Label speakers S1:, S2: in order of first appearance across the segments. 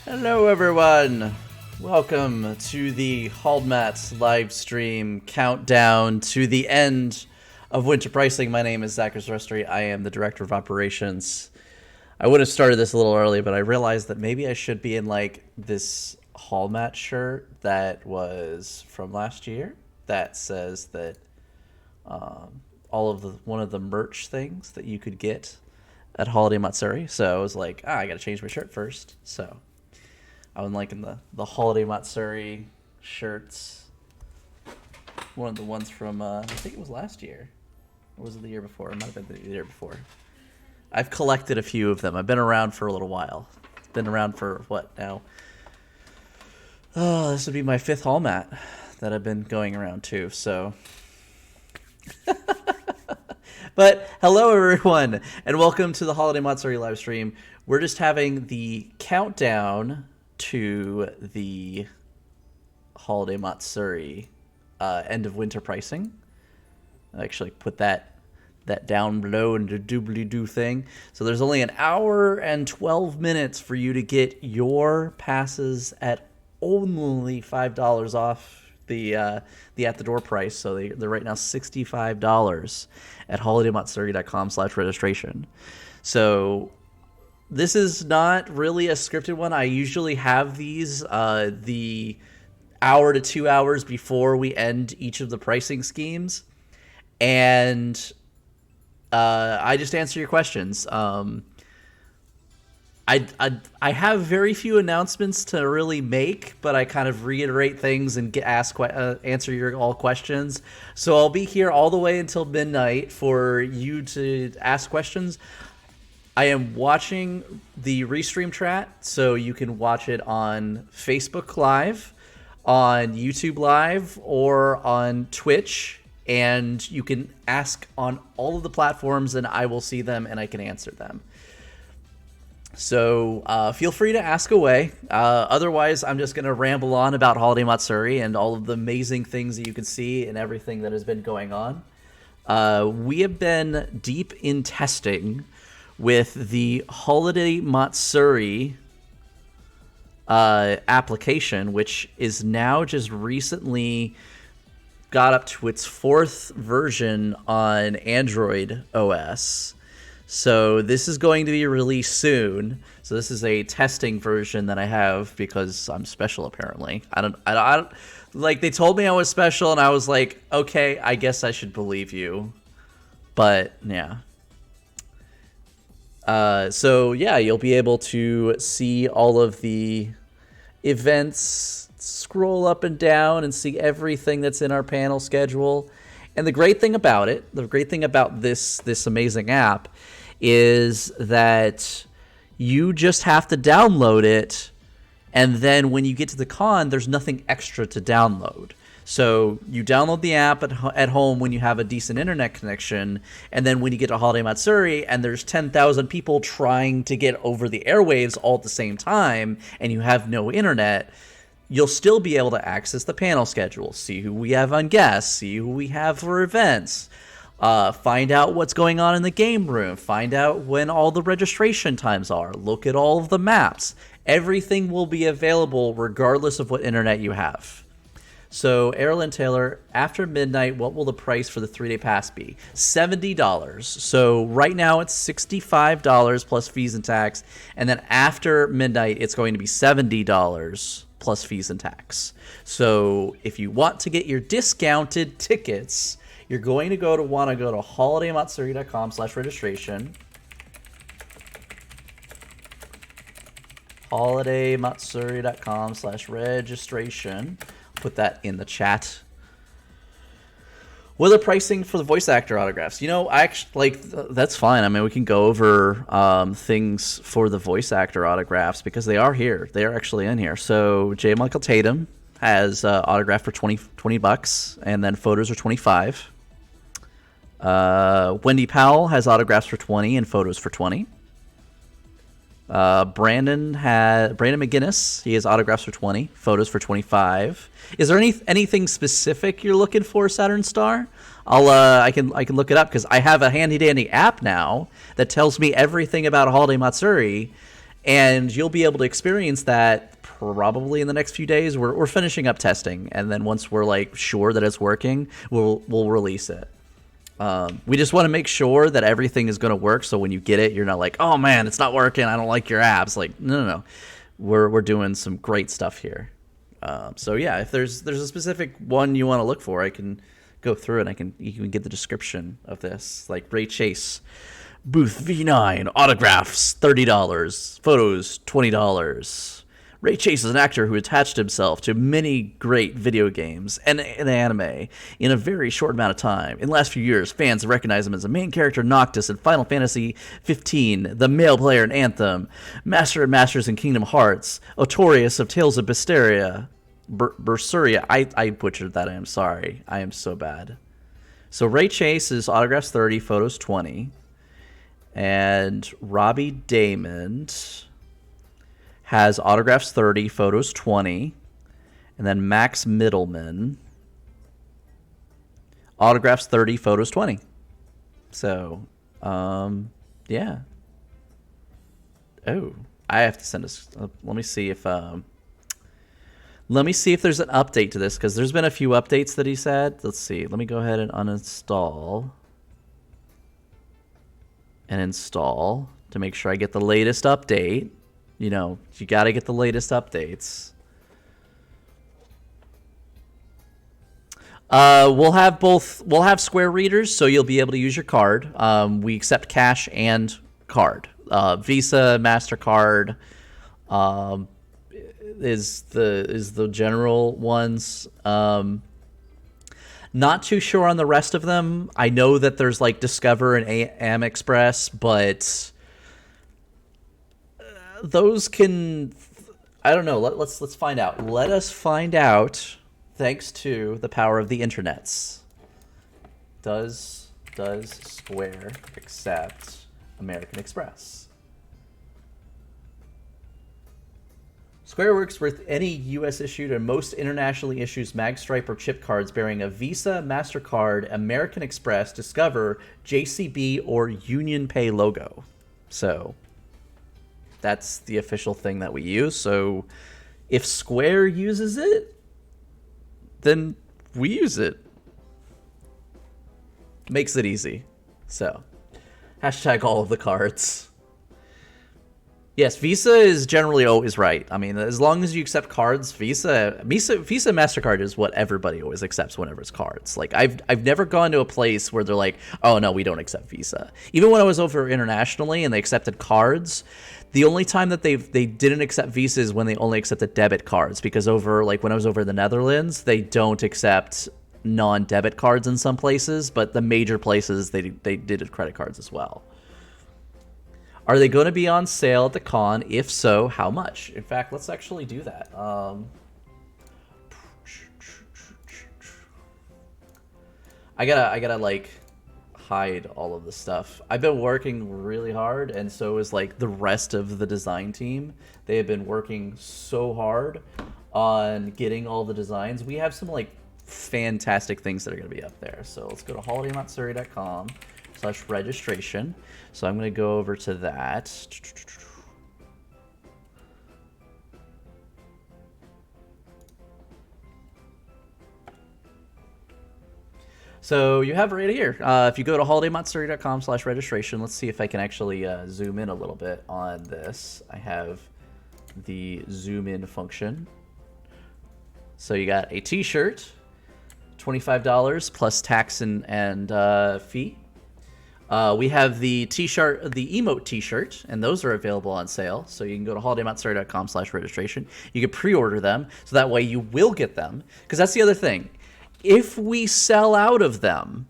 S1: Hello everyone! Welcome to the Holmat live stream countdown to the end of winter pricing. My name is Zach Restri. I am the Director of Operations. I would have started this a little early, but I realized that maybe I should be in like this Holmat shirt that was from last year that says that all of one of the merch things that you could get at Holiday Matsuri. So I was like, I gotta change my shirt first. So I'm liking the Holiday Matsuri shirts. One of the ones from, I think it was last year. Or was it the year before? It might have been the year before. I've collected a few of them. I've been around for a little while. Been around for, what, now? Oh, this would be my 5th Holmat that I've been going around to, so. But hello everyone, and welcome to the Holiday Matsuri live stream. We're just having the countdown to the Holiday Matsuri end of winter pricing. I actually put that down below in the doobly-doo thing. So there's only an hour and 12 minutes for you to get your passes at only $5 off the at-the-door price. So they're right now $65 at holidaymatsuri.com/registration. So this is not really a scripted one. I usually have these the hour to 2 hours before we end each of the pricing schemes. And I just answer your questions. I have very few announcements to really make, but I kind of reiterate things and answer your all questions. So I'll be here all the way until midnight for you to ask questions. I am watching the Restream chat, so you can watch it on Facebook Live, on YouTube Live, or on Twitch. And you can ask on all of the platforms, and I will see them, and I can answer them. So feel free to ask away. Otherwise, I'm just going to ramble on about Holiday Matsuri and all of the amazing things that you can see and everything that has been going on. We have been deep in testing with the Holiday Matsuri application, which is now just recently got up to its 4th version on Android OS. So this is going to be released soon. So this is a testing version that I have because I'm special apparently. I don't like they told me I was special and I was like, okay, I guess I should believe you. But yeah. So yeah, you'll be able to see all of the events, scroll up and down and see everything that's in our panel schedule. And the great thing about it, the great thing about this amazing app is that you just have to download it, and then when you get to the con, there's nothing extra to download. So you download the app at home when you have a decent internet connection, and then when you get to Holiday Matsuri and there's 10,000 people trying to get over the airwaves all at the same time, and you have no internet, you'll still be able to access the panel schedule, see who we have on guests, see who we have for events, find out what's going on in the game room, find out when all the registration times are, look at all of the maps. Everything will be available regardless of what internet you have. So, Erlen Taylor, after midnight, what will the price for the 3-day pass be? $70. So, right now it's $65 plus fees and tax. And then after midnight, it's going to be $70 plus fees and tax. So, if you want to get your discounted tickets, you're going to want to go to holidaymatsuri.com/registration. holidaymatsuri.com/registration. Put that in the chat. What are the pricing for the voice actor autographs? You know, I actually that's fine. I mean, we can go over things for the voice actor autographs because they are here. They are actually in here. So J. Michael Tatum has autograph for $20, and then photos are $25. Wendy Powell has autographs for $20 and photos for $20. Brandon McGinnis, he has autographs for $20, photos for $25. Is there anything specific you're looking for, Saturn Star? I can look it up because I have a handy dandy app now that tells me everything about Holiday Matsuri, and you'll be able to experience that probably in the next few days. We're finishing up testing, and then once we're like sure that it's working, we'll release it. We just want to make sure that everything is going to work, so when you get it, you're not like, oh man, it's not working, I don't like your apps. Like, no. We're doing some great stuff here. So yeah, if there's a specific one you want to look for, I can go through it. You can get the description of this. Like Ray Chase, booth V9, autographs $30, photos $20. Ray Chase is an actor who attached himself to many great video games and anime in a very short amount of time. In the last few years, fans recognize him as the main character Noctis in Final Fantasy XV, the male player in Anthem, Master of Masters in Kingdom Hearts, Otorius of Tales of Berseria. I butchered that, I am sorry. I am so bad. So Ray Chase is autographs 30, photos 20. And Robbie Damon has autographs 30, photos 20. And then Max Middleman, autographs 30, photos 20. So, yeah. Oh, I have to send us. Let me see if there's an update to this, because there's been a few updates that he said. Let's see. Let me go ahead and uninstall and install to make sure I get the latest update. You know, you got to get the latest updates. We'll have Square readers, so you'll be able to use your card. We accept cash and card. Visa, MasterCard is the general ones. Not too sure on the rest of them. I know that there's like Discover and Amexpress, but those can, I don't know. Let's find out. Let us find out. Thanks to the power of the internets. Does Square accept American Express? Square works with any U.S. issued and most internationally issued Magstripe or chip cards bearing a Visa, MasterCard, American Express, Discover, JCB, or Union Pay logo. So that's the official thing that we use. So if Square uses it, then we use it. Makes it easy. So Hashtag all of the cards. Yes, Visa is generally always right. I mean, as long as you accept cards, Visa, MasterCard is what everybody always accepts whenever it's cards. Like I've never gone to a place where they're like, oh no, we don't accept Visa. Even when I was over internationally and they accepted cards, the only time that they didn't accept Visa is when they only accepted debit cards, because over like when I was over in the Netherlands, they don't accept non-debit cards in some places, but the major places they did credit cards as well. Are they going to be on sale at the con? If so, how much? In fact, let's actually do that. I gotta like hide all of this stuff. I've been working really hard, and so is like the rest of the design team. They have been working so hard on getting all the designs. We have some like fantastic things that are going to be up there. So let's go to holidaymatsuri.com/registration. So I'm going to go over to that. So you have it right here. If you go to holidaymatsuri.com/registration, let's see if I can actually zoom in a little bit on this. I have the zoom in function. So you got a t-shirt, $25 plus tax and fee. We have the t-shirt, the emote t-shirt, and those are available on sale. So you can go to holidaymatsuri.com/registration. You can pre-order them, so that way you will get them. Because that's the other thing. If we sell out of them,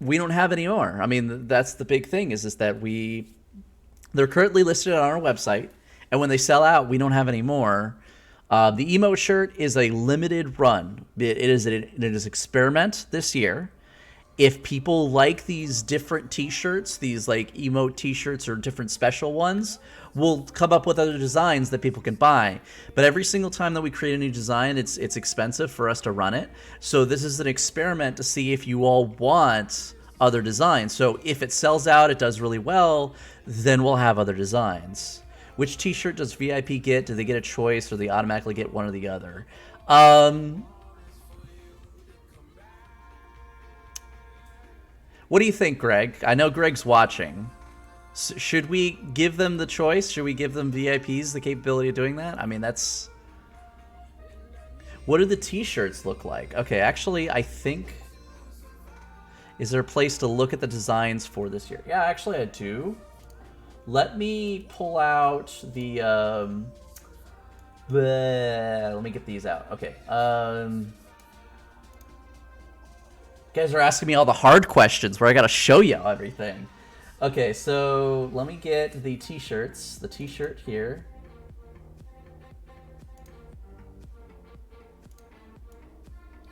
S1: we don't have any more. I mean, that's the big thing is that they're currently listed on our website, and when they sell out, we don't have any more. The emote shirt is a limited run. It is an experiment this year. If people like these different t-shirts, these like emote t-shirts or different special ones, we'll come up with other designs that people can buy. But every single time that we create a new design, it's expensive for us to run it. So this is an experiment to see if you all want other designs. So if it sells out, it does really well, then we'll have other designs. Which t-shirt does VIP get? Do they get a choice, or do they automatically get one or the other? What do you think, Greg? I know Greg's watching. Should we give them the choice? Should we give them VIPs the capability of doing that? I mean, that's... What do the t-shirts look like? Okay, actually, I think... Is there a place to look at the designs for this year? Yeah, actually, I do. Let me pull out the... let me get these out. Okay. You guys are asking me all the hard questions where I gotta show you everything. Okay, so let me get the t-shirts. The t-shirt here.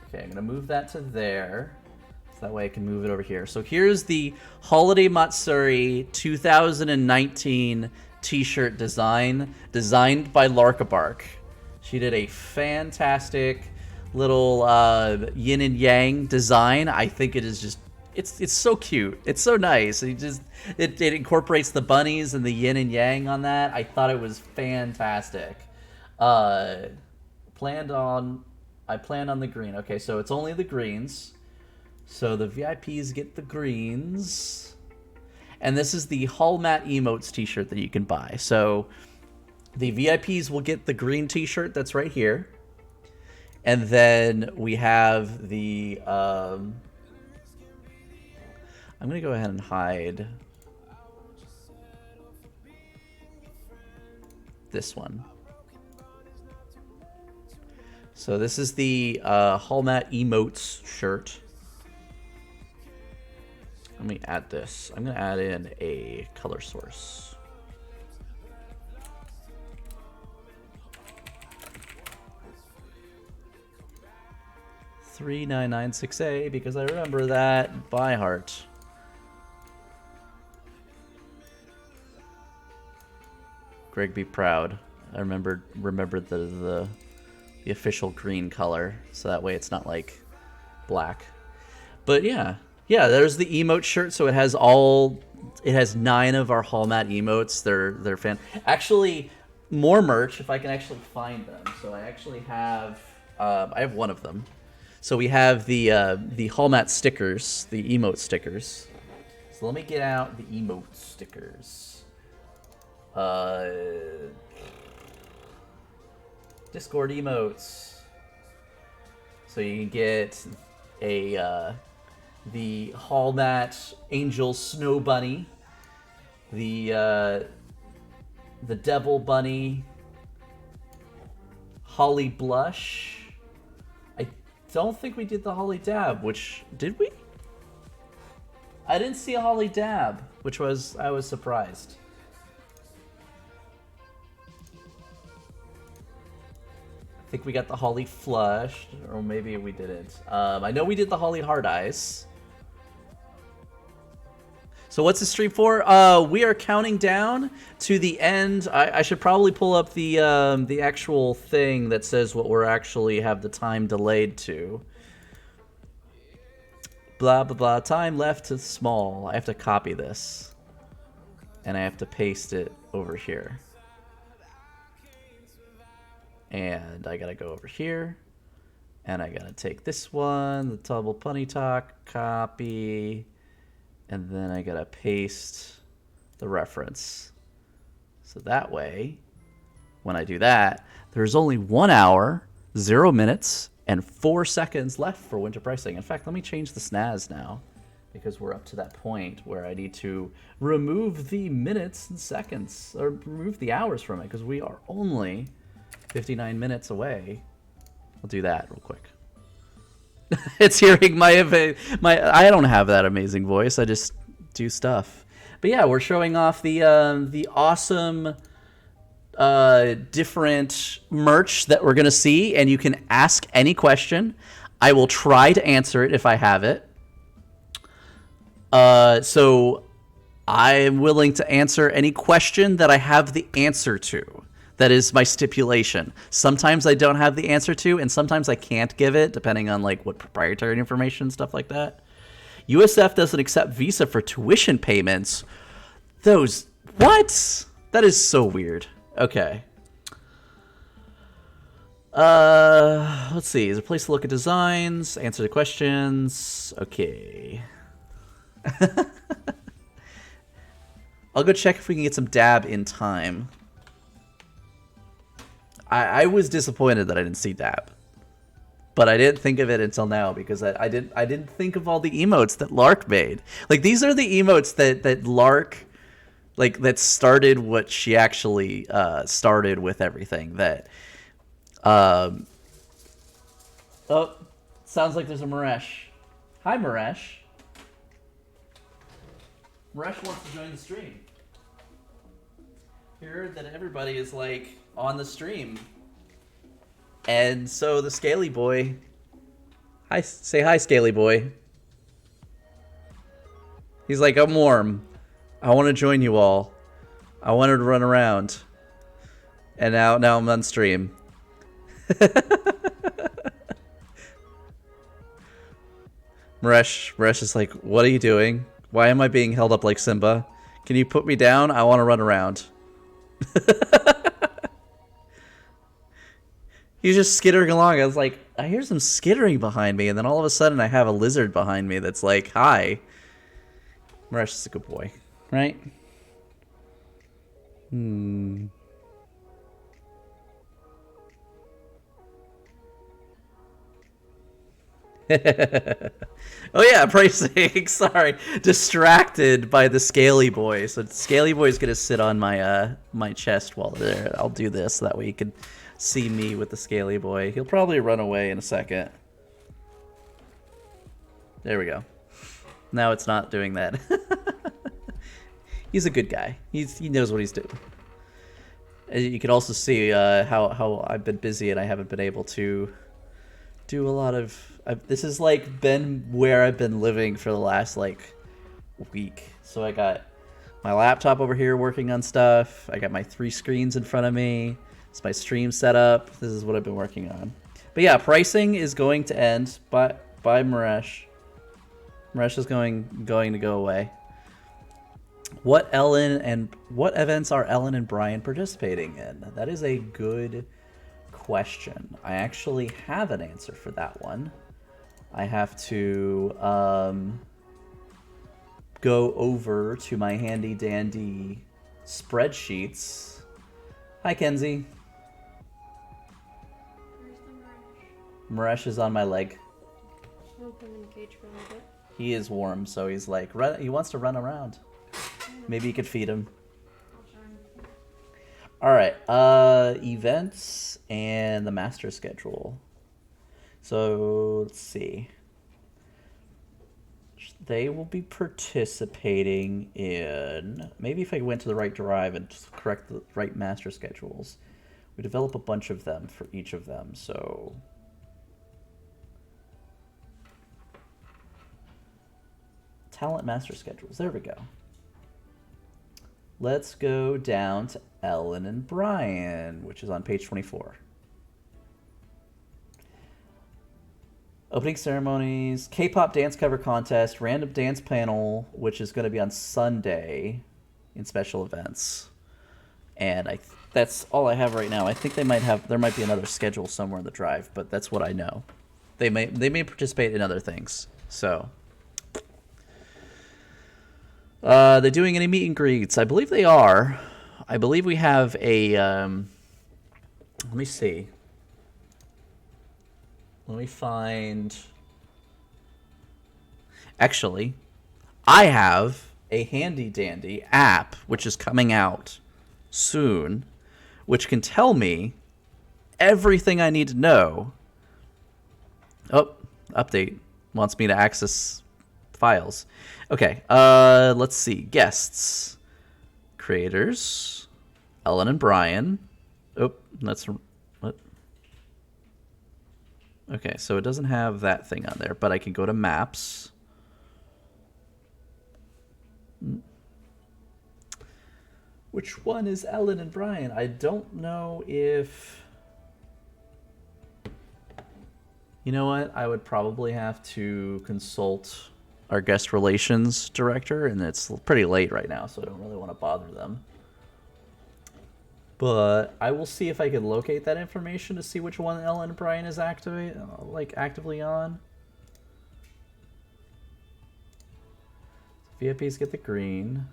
S1: Okay, I'm gonna move that to there. So that way I can move it over here. So here's the Holiday Matsuri 2019 t-shirt design, designed by Larkabark. She did a fantastic little yin and yang design. I think it is just it's so cute. It's so nice. It incorporates the bunnies and the yin and yang on that. I thought it was fantastic. I planned on the green. Okay, so it's only the greens. So the VIPs get the greens. And this is the Holmat emotes t-shirt that you can buy. So the VIPs will get the green t-shirt that's right here. And then we have the... I'm going to go ahead and hide this one. So this is the Holmat emotes shirt. Let me add this. I'm going to add in a color source. $3996A, because I remember that by heart. Greg, be proud. I remembered the official green color, so that way it's not like black. But yeah, there's the emote shirt. So it has 9 of our Holmat emotes. They're fan. Actually, more merch if I can actually find them. So I actually have I have one of them. So we have the Holmat stickers, the emote stickers. So So let me get out the emote stickers. Discord emotes. So you can get a the Holmat Angel Snow Bunny, the Devil Bunny, Holly Blush. I don't think we did the Holly Dab, which did we? I didn't see a Holly Dab, which was I was surprised. I think we got the Holly Flush, or maybe we didn't. I know we did the Holly Hard Eyes. So what's the stream for? We are counting down to the end. I should probably pull up the actual thing that says what we're actually have the time delayed to. Blah, blah, blah. Time left to small. I have to copy this. And I have to paste it over here. And I gotta go over here. And I gotta take this one, the Double Punny Talk, copy. And then I gotta paste the reference. So that way, when I do that, there's only 1 hour, 0 minutes, and 4 seconds left for winter pricing. In fact, let me change the snaz now, because we're up to that point where I need to remove the minutes and seconds, or remove the hours from it, because we are only 59 minutes away. I'll do that real quick. It's hearing my I don't have that amazing voice. I just do stuff. But yeah, we're showing off the awesome different merch that we're gonna see, and you can ask any question. I will try to answer it if I have it. So I'm willing to answer any question that I have the answer to. That is my stipulation. Sometimes I don't have the answer to, and sometimes I can't give it, depending on like what proprietary information, stuff like that. USF doesn't accept Visa for tuition payments. Those, what? That is so weird. Okay. Let's see. Is there a place to look at designs? Answer the questions. Okay. I'll go check if we can get some dab in time. I was disappointed that I didn't see dab, but I didn't think of it until now because I didn't think of all the emotes that Lark made. Like, these are the emotes that Lark, like, that started what she actually started with everything. That oh, sounds like there's a Maresh. Hi, Maresh. Maresh wants to join the stream. Heard that everybody is like on the stream, and so the Scaly Boy. Hi, say hi, Scaly Boy. He's like, I'm warm. I want to join you all. I wanted to run around, and now I'm on stream. Maresh is like, what are you doing? Why am I being held up like Simba? Can you put me down? I want to run around. He's just skittering along. I was like, I hear some skittering behind me, and then all of a sudden I have a lizard behind me that's like, hi. Maresh is a good boy, right? Oh yeah, pricing. Sorry, distracted by the Scaly Boy. So Scaly Boy's gonna sit on my my chest while they're there. I'll do this so that way you can see me with the Scaly Boy. He'll probably run away in a second. There we go. Now it's not doing that. He's a good guy. He knows what he's doing. You can also see how I've been busy and I haven't been able to do a lot of. This has like been where I've been living for the last like week. So I got my laptop over here working on stuff. I got my 3 screens in front of me. It's my stream setup. This is what I've been working on. But yeah, pricing is going to end by Maresh. Maresh is going to go away. What events are Ellen and Brian participating in? That is a good question. I actually have an answer for that one. I have to go over to my handy dandy spreadsheets. Hi, Kenzie.
S2: Where's the
S1: Maresh is on my leg.
S2: We'll put him in the cage for a little bit.
S1: He is warm, so he's like, he wants to run around. Maybe you could feed him. All right, events and the master schedule. So let's see. They will be participating in, maybe if I went to the right drive and just correct the right master schedules, we develop a bunch of them for each of them. So talent master schedules, there we go. Let's go down to Ellen and Brian, which is on page 24. Opening ceremonies, K-pop dance cover contest, random dance panel, which is going to be on Sunday in special events. And that's all I have right now. I think there might be another schedule somewhere in the drive, but that's what I know. They may participate in other things. So, they're doing any meet and greets? I believe they are. I believe we have a. Let me see. Let me find. Actually, I have a handy dandy app which is coming out soon, which can tell me everything I need to know. Oh, update wants me to access files. Okay, let's see. Guests, creators, Ellen and Brian. Oh, that's what. Okay, so it doesn't have that thing on there, but I can go to maps. Which one is Ellen and Brian? I don't know if... You know what? I would probably have to consult our guest relations director, and it's pretty late right now, so I don't really want to bother them. But I will see if I can locate that information to see which one Ellen and Brian is actively on. VIPs get the green.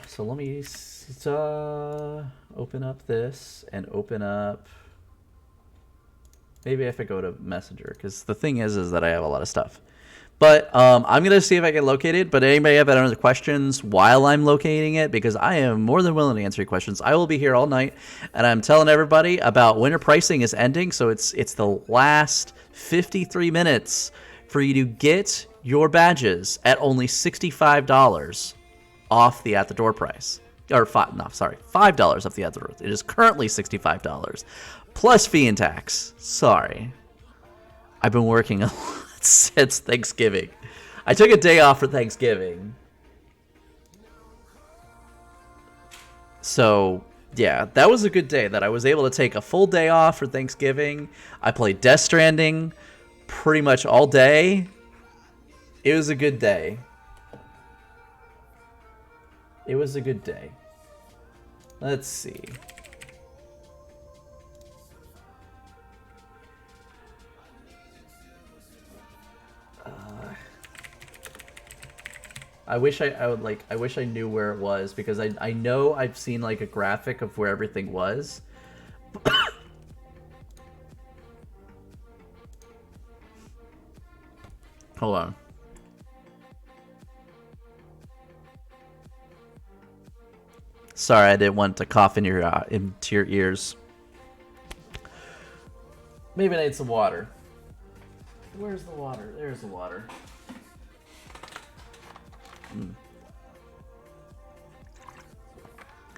S1: So let me open up this and open up. Maybe if I go to Messenger, because the thing is that I have a lot of stuff. But I'm gonna see if I can locate it. But anybody have any other questions while I'm locating it? Because I am more than willing to answer your questions. I will be here all night, and I'm telling everybody about winter pricing is ending. So it's the last 53 minutes for you to get your badges at only $65 off the at the door price, or $5 off the at the door. It is currently $65 plus fee and tax. Sorry, I've been working a lot since Thanksgiving. I took a day off for Thanksgiving, so yeah, that was a good day that I was able to take a full day off for Thanksgiving. I played Death Stranding pretty much all day. It was a good day. It was a good day. Let's see. I wish I wish I knew where it was, because I know I've seen like a graphic of where everything was. Hold on. Sorry, I didn't want to cough into your ears. Maybe I need some water. Where's the water? There's the water.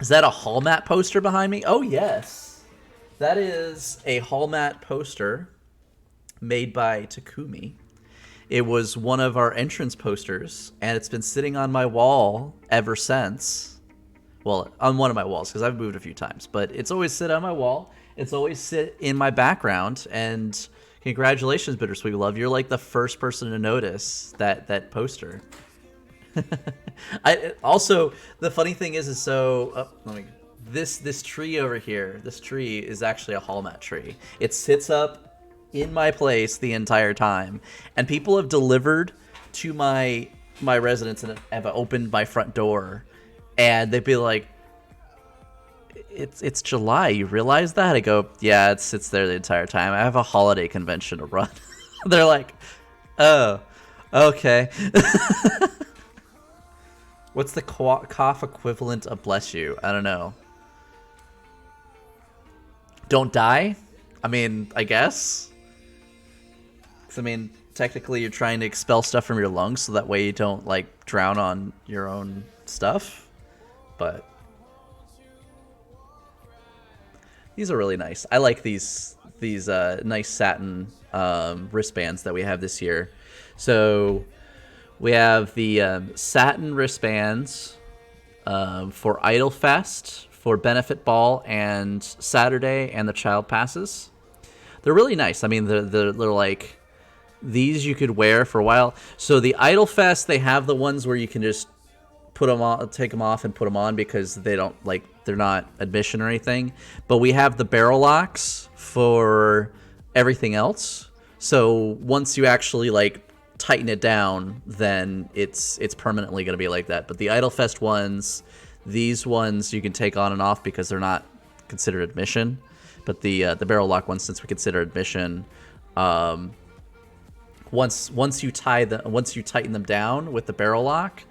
S1: Is that a Holmat poster behind me? Oh, yes. That is a Holmat poster made by Takumi. It was one of our entrance posters, and it's been sitting on my wall ever since. Well, on one of my walls, because I've moved a few times. But it's always sit on my wall. It's always sit in my background. And Congratulations, Bittersweet Love. You're like the first person to notice that poster. I also, the funny thing is so let me this tree over here. This tree is actually a Holmat tree. It sits up in my place the entire time, and people have delivered to my residence and have opened my front door, and they'd be like, It's July. You realize that? I go, yeah, it sits there the entire time. I have a holiday convention to run. They're like, oh, okay. What's the cough equivalent of bless you? I don't know. Don't die? I mean, I guess. 'Cause, I mean, technically you're trying to expel stuff from your lungs so that way you don't, like, drown on your own stuff. But these are really nice. I like these nice satin wristbands that we have this year. So we have the satin wristbands for Idolfest, for Benefit Ball, and Saturday, and the Child Passes. They're really nice. I mean, they're like, these you could wear for a while. So the Idolfest, they have the ones where you can just put them on, take them off and put them on because they don't, like, they're not admission or anything. But we have the barrel locks for everything else. So once you actually, like, tighten it down, then it's permanently going to be like that. But the Idolfest ones, these ones you can take on and off because they're not considered admission. But the barrel lock ones, since we consider admission, once you tighten them down with the barrel lock,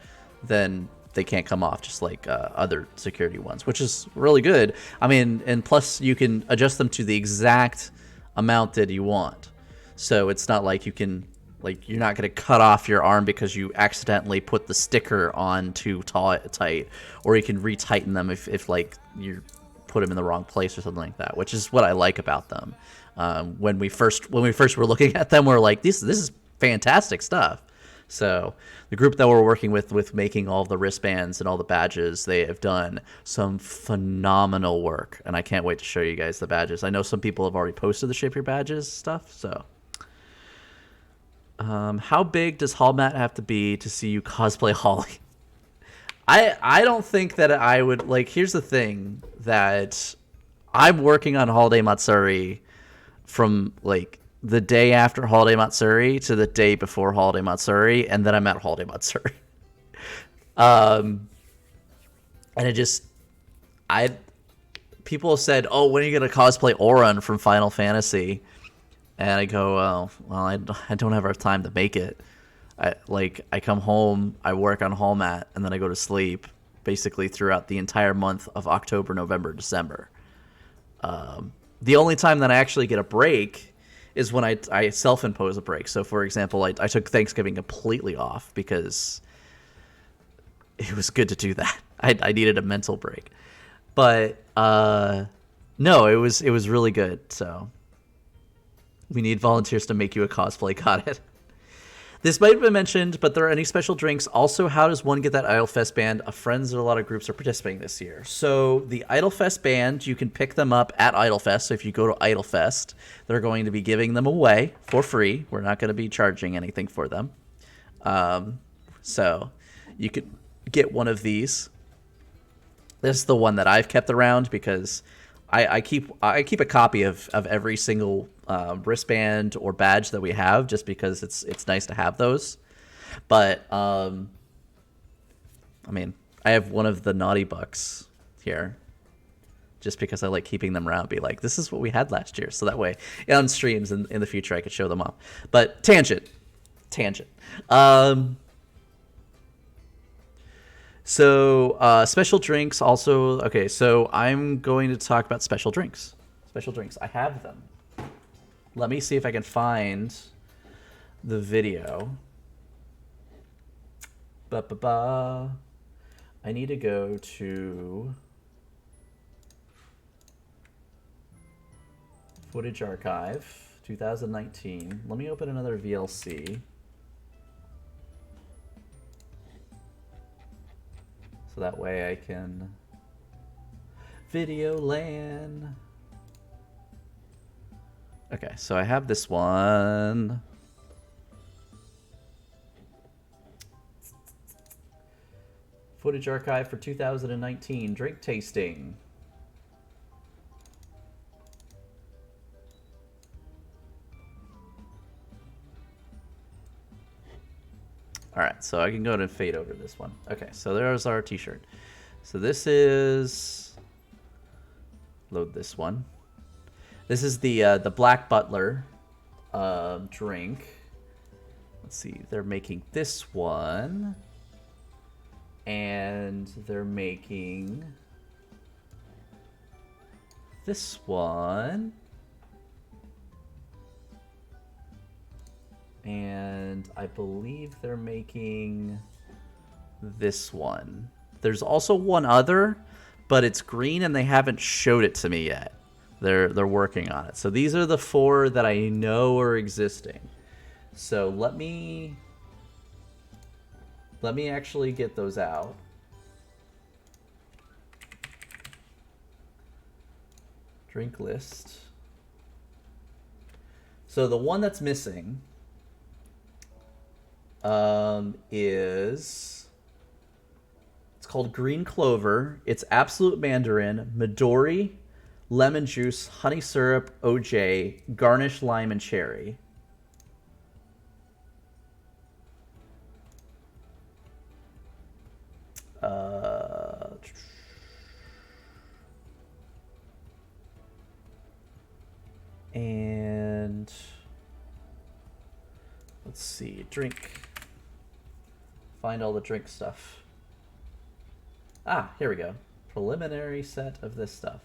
S1: then they can't come off, just like other security ones, which is really good. I mean, and plus you can adjust them to the exact amount that you want. So it's not like you can, like, you're not going to cut off your arm because you accidentally put the sticker on too tight, or you can retighten them if like you put them in the wrong place or something like that, which is what I like about them. When we first were looking at them, we were like, this is fantastic stuff. So the group that we're working with making all the wristbands and all the badges, they have done some phenomenal work, and I can't wait to show you guys the badges. I know some people have already posted the ship your badges stuff. So how big does Holmat have to be to see you cosplay Holly? I don't think that I would, like, here's the thing, that I'm working on Holiday Matsuri from, like, the day after Holiday Matsuri to the day before Holiday Matsuri, and then I'm at Holiday Matsuri. And it just, people have said, oh, when are you going to cosplay Auron from Final Fantasy? And I go, well, I don't have enough time to make it. I come home, I work on Holmat, and then I go to sleep, basically throughout the entire month of October, November, December. The only time that I actually get a break is when I self-impose a break. So, for example, I took Thanksgiving completely off because it was good to do that. I needed a mental break. But, no, it was really good, so we need volunteers to make you a cosplay. Got it. This might have been mentioned, but there are any special drinks? Also, how does one get that Idolfest band? Friends and a lot of groups are participating this year. So the Idolfest band, you can pick them up at Idolfest. So if you go to Idolfest, they're going to be giving them away for free. We're not going to be charging anything for them. So you could get one of these. This is the one that I've kept around because I keep a copy of every single wristband or badge that we have, just because it's nice to have those. But I mean, I have one of the Naughty Bucks here, just because I like keeping them around. Be like, this is what we had last year, so that way on streams in the future I could show them off. But tangent. So special drinks also. Okay, so I'm going to talk about special drinks. I have them. Let me see if I can find the video. I need to go to footage archive 2019. Let me open another VLC. So that way I can video LAN. Okay, so I have this one. Footage archive for 2019. Drink tasting. Alright, so I can go ahead and fade over this one. Okay, so there's our t-shirt. So this is... Load this one. This is the Black Butler drink. Let's see, they're making this one. And they're making this one. And I believe they're making this one. There's also one other, but it's green and they haven't showed it to me yet. They're working on it. So these are the 4 that I know are existing. So let me actually get those out. Drink list. So the one that's missing is... It's called Green Clover. It's Absolute Mandarin, Midori, lemon juice, honey syrup, OJ, garnish, lime, and cherry. And let's see, drink. Find all the drink stuff. Ah, here we go. Preliminary set of this stuff.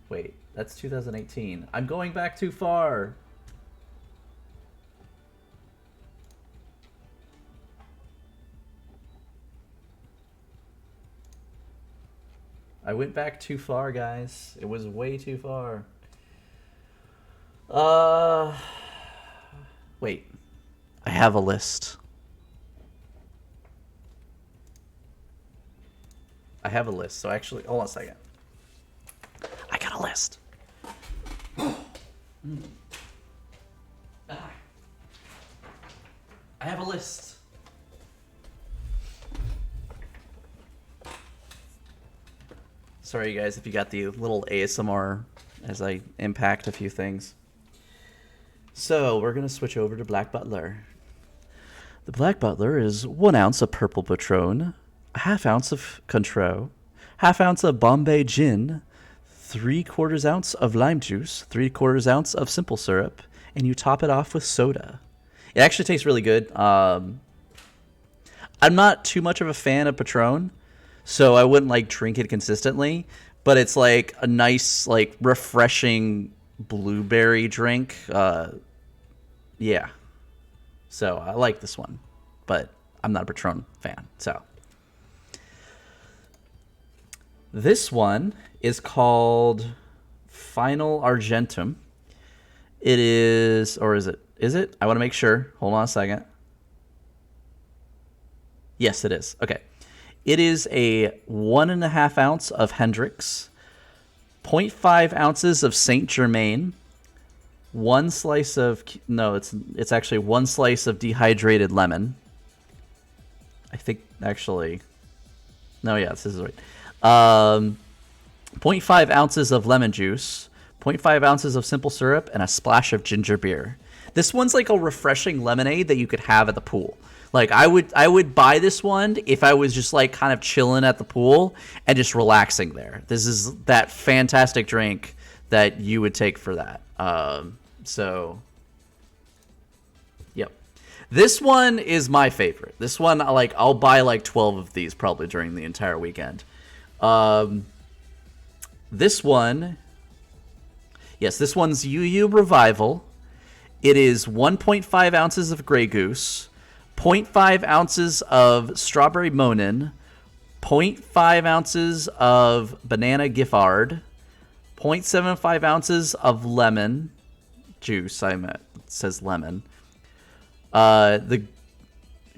S1: Wait, that's 2018. I'm going back too far. I went back too far, guys. It was way too far. Wait. I have a list. I have a list, so actually, hold on a second. I got a list. I have a list. Sorry, you guys, if you got the little ASMR as I impact a few things. So, we're going to switch over to Black Butler. The Black Butler is 1 ounce of purple Patron, a ½ ounce of Cointreau, ½ ounce of Bombay gin, 3/4 ounce of lime juice, 3/4 ounce of simple syrup, and you top it off with soda. It actually tastes really good. I'm not too much of a fan of Patron, so I wouldn't like drink it consistently, but it's like a nice, like refreshing blueberry drink. Yeah. So I like this one, but I'm not a Patron fan. So this one is called Final Argentum. It is, or is it? Is it? I want to make sure. Hold on a second. Yes, it is. Okay. It is a 1.5 ounce of Hendrick's, 0.5 ounces of Saint Germain, 1 slice of, no, it's actually 1 slice of dehydrated lemon. I think actually, no, yeah, this is right. 0.5 ounces of lemon juice, 0.5 ounces of simple syrup, and a splash of ginger beer. This one's like a refreshing lemonade that you could have at the pool. Like I would buy this one if I was just like kind of chilling at the pool and just relaxing there. This is that fantastic drink that you would take for that. So, yep. This one is my favorite. This one, like, I'll buy like 12 of these probably during the entire weekend. This one, yes, this one's UU Revival. It is 1.5 ounces of Grey Goose, 0.5 ounces of Strawberry Monin, 0.5 ounces of Banana Giffard, 0.75 ounces of lemon juice. It says lemon. The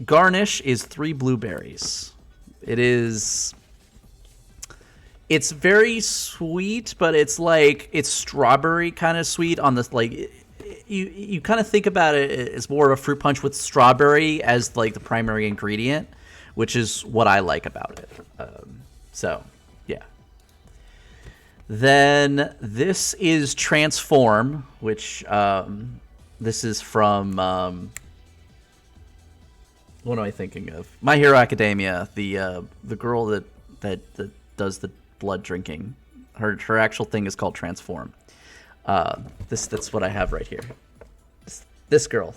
S1: garnish is 3 blueberries. It's very sweet, but it's like, it's strawberry kind of sweet on this, like, you kind of think about it as more of a fruit punch with strawberry as like the primary ingredient, which is what I like about it. So, yeah. Then this is Transform, which this is from what am I thinking of? My Hero Academia, the girl that does the blood drinking. Her actual thing is called Transform. That's what I have right here. This girl,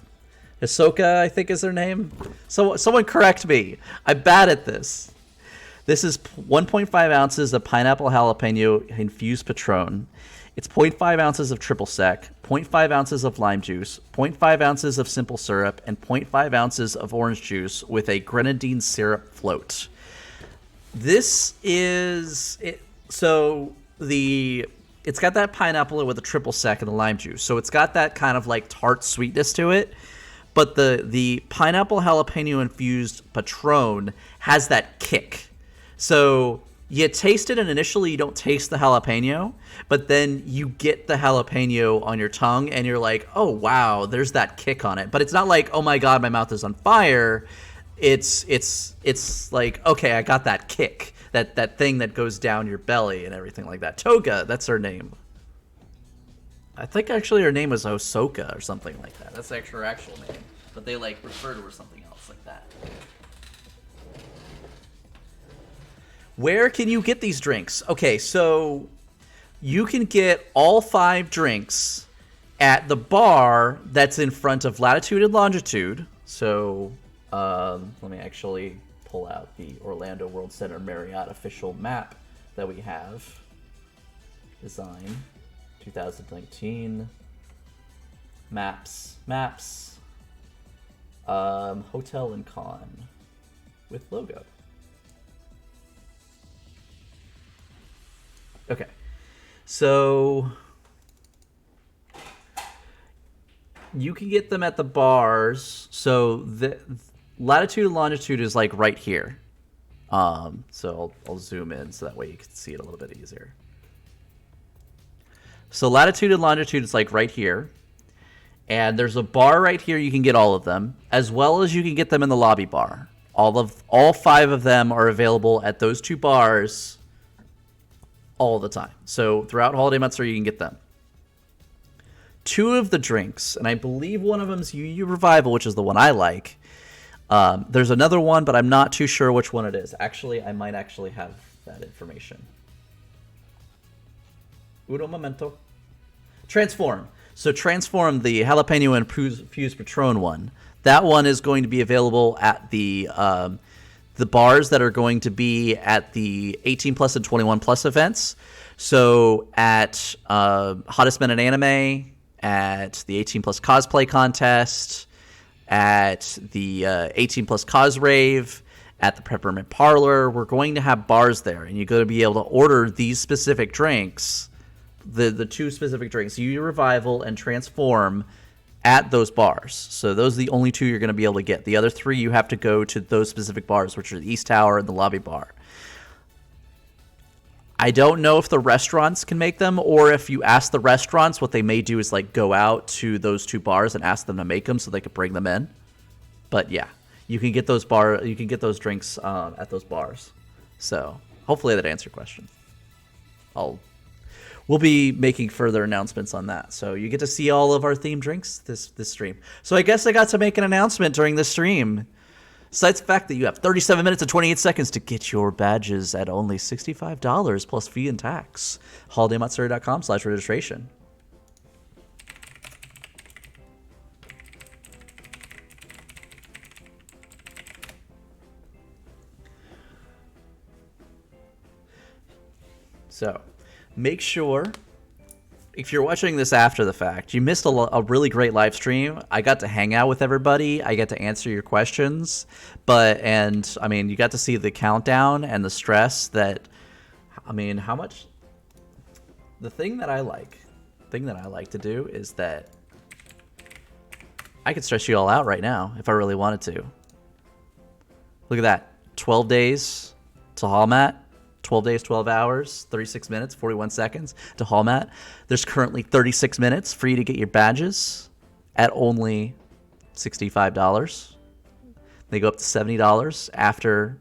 S1: Hisoka, I think is her name. So someone correct me. I'm bad at this. This is 1.5 ounces of pineapple jalapeno infused Patron. It's 0.5 ounces of triple sec, 0.5 ounces of lime juice, 0.5 ounces of simple syrup, and 0.5 ounces of orange juice with a grenadine syrup float. This is it. So it's got that pineapple with a triple sec and the lime juice. So it's got that kind of like tart sweetness to it. But the pineapple jalapeno infused Patron has that kick. So you taste it and initially you don't taste the jalapeno, but then you get the jalapeno on your tongue and you're like, oh wow, there's that kick on it. But it's not like, oh my god, my mouth is on fire. It's like, okay, I got that kick. That thing that goes down your belly and everything like that. Toga, that's her name. I think actually her name was Osoka or something like that. That's actually her actual name. But they like refer to her something else like that. Where can you get these drinks? Okay, so you can get all 5 drinks at the bar that's in front of Latitude and Longitude. So let me actually pull out the Orlando World Center Marriott official map that we have. Design 2019. Maps. Hotel and Con with logo. Okay, so you can get them at the bars. So the Latitude and Longitude is like right here. So I'll zoom in so that way you can see it a little bit easier. So Latitude and Longitude is like right here. And there's a bar right here you can get all of them, as well as you can get them in the lobby bar. All 5 of them are available at those 2 bars all the time. So throughout Holiday Matsuri, you can get them. 2 of the drinks, and I believe one of them is Yu Yu Revival, which is the one I like. There's another one, but I'm not too sure which one it is. Actually, I might actually have that information. Uno momento. Transform. So Transform, the jalapeno infused Patron one. That one is going to be available at the bars that are going to be at the 18 plus and 21 plus events. So at Hottest Men in Anime, at the 18 plus cosplay contest, at the 18 plus cos rave, at the Peppermint Parlor, we're going to have bars there, and you're going to be able to order these specific drinks, the 2 specific drinks, Yu Yu Revival and Transform, at those bars. So those are the only 2 you're going to be able to get. The other 3, you have to go to those specific bars, which are the East Tower and the Lobby Bar. I don't know if the restaurants can make them, or if you ask the restaurants, what they may do is like go out to those 2 bars and ask them to make them so they could bring them in. But yeah, you can get those drinks at those bars. So hopefully that answered your question. We'll be making further announcements on that. So you get to see all of our themed drinks this stream. So I guess I got to make an announcement during this stream. Besides the fact that you have 37 minutes and 28 seconds to get your badges at only $65 plus fee and tax. holidaymatsuri.com/registration. So make sure, if you're watching this after the fact, you missed a really great live stream. I got to hang out with everybody. I got to answer your questions. And I mean, you got to see the countdown and the stress that, I mean, how much, the thing that I like to do is that I could stress you all out right now if I really wanted to. Look at that. 12 days to Holmat. 12 days, 12 hours, 36 minutes, 41 seconds to Holmat. There's currently 36 minutes for you to get your badges. at only $65. They go up to $70 after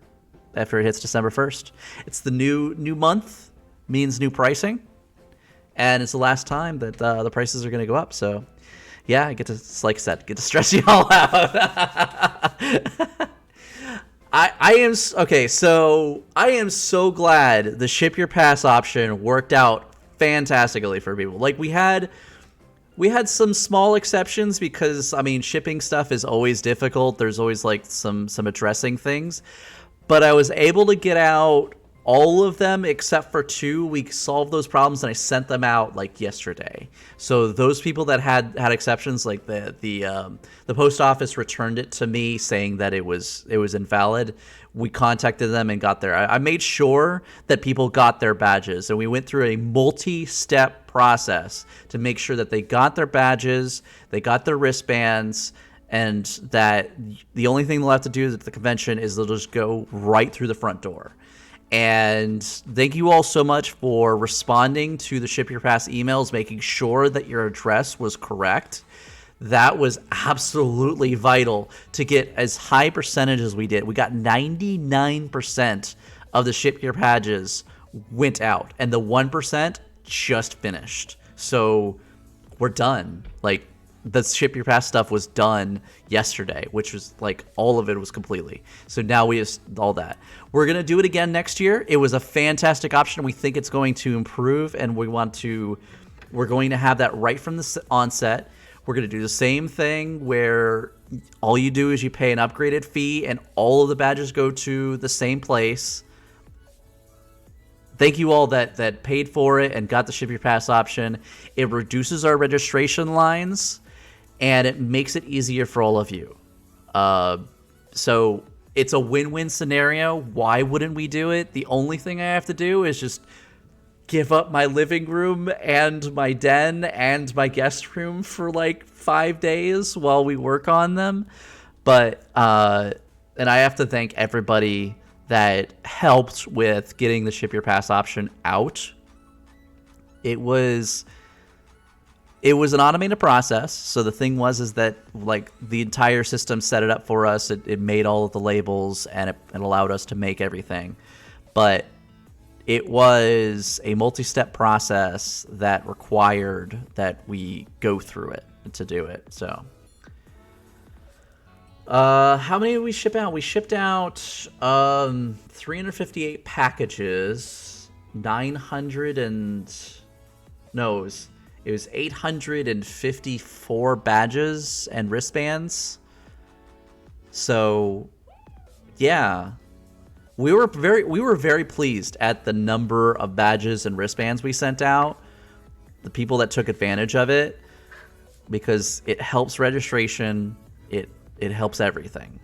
S1: it hits December 1st. It's the new month, means new pricing, and it's the last time that the prices are going to go up. So, yeah, I get to, like I said, get to stress you all out. I am okay. So I am so glad the ship your pass option worked out fantastically for people. Like we had some small exceptions because I mean shipping stuff is always difficult. There's always like some addressing things, but I was able to get out all of them except for 2. We solved those problems and I sent them out like yesterday. So those people that had exceptions, like the post office returned it to me saying that it was invalid. We contacted them and got there. I made sure that people got their badges, and we went through a multi-step process to make sure that they got their badges, they got their wristbands, and that the only thing they'll have to do at the convention is they'll just go right through the front door. And thank you all so much for responding to the Ship Your Pass emails, making sure that your address was correct. That was absolutely vital to get as high percentage as we did. We got 99% of the Ship Your Badges went out, and the 1% just finished. So we're done. Like, the Ship Your Pass stuff was done yesterday, which was like all of it was completely. So now we have all that. We're going to do it again next year. It was a fantastic option. We think it's going to improve, and we're going to have that right from the onset. We're going to do the same thing where all you do is you pay an upgraded fee and all of the badges go to the same place. Thank you all that paid for it and got the Ship Your Pass option. It reduces our registration lines, and it makes it easier for all of you. So it's a win-win scenario. Why wouldn't we do it? The only thing I have to do is just give up my living room and my den and my guest room for like 5 days while we work on them. But and I have to thank everybody that helped with getting the Ship Your Pass option out. It was an automated process. So the thing is that like the entire system set it up for us. It made all of the labels, and it allowed us to make everything. But it was a multi-step process that required that we go through it to do it. So how many did we ship out? We shipped out 358 packages, it was 854 badges and wristbands. So, yeah, we were very pleased at the number of badges and wristbands we sent out. The people that took advantage of it, because it helps registration. It helps everything.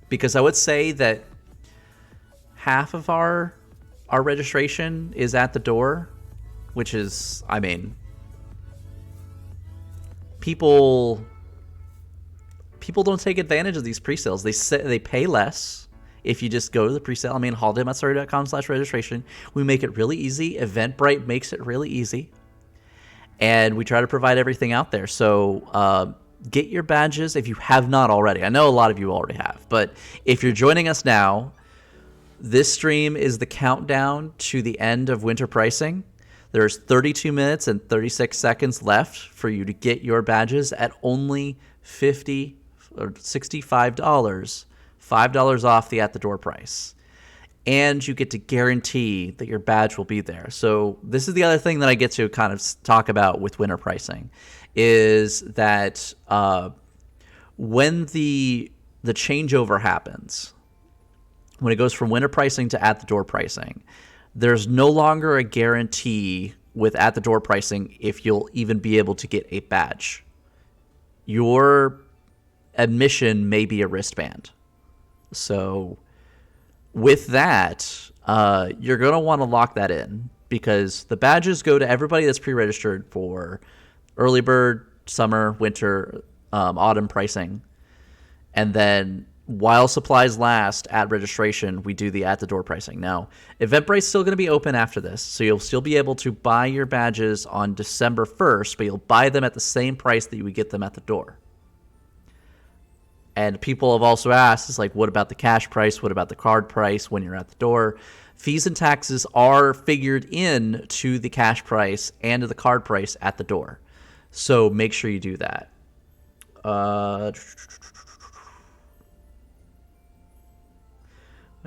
S1: Because I would say that half of our registration is at the door. Which is, I mean, people don't take advantage of these pre-sales. They pay less if you just go to the pre-sale. I mean, holidaymatsuri.com/registration. We make it really easy. Eventbrite makes it really easy. And we try to provide everything out there. So get your badges if you have not already. I know a lot of you already have. But if you're joining us now, this stream is the countdown to the end of winter pricing. There's 32 minutes and 36 seconds left for you to get your badges at only $50 or $65, $5 off the at-the-door price. And you get to guarantee that your badge will be there. So this is the other thing that I get to kind of talk about with winter pricing, is that when the changeover happens, when it goes from winter pricing to at-the-door pricing, there's no longer a guarantee with at-the-door pricing if you'll even be able to get a badge. Your admission may be a wristband. So with that, you're going to want to lock that in, because the badges go to everybody that's pre-registered for early bird, summer, winter, autumn pricing. And then while supplies last at registration, we do the at-the-door pricing. Now, Eventbrite's still going to be open after this, so you'll still be able to buy your badges on December 1st, but you'll buy them at the same price that you would get them at the door. And people have also asked, is like, what about the cash price? What about the card price when you're at the door? Fees and taxes are figured in to the cash price and to the card price at the door. So make sure you do that. My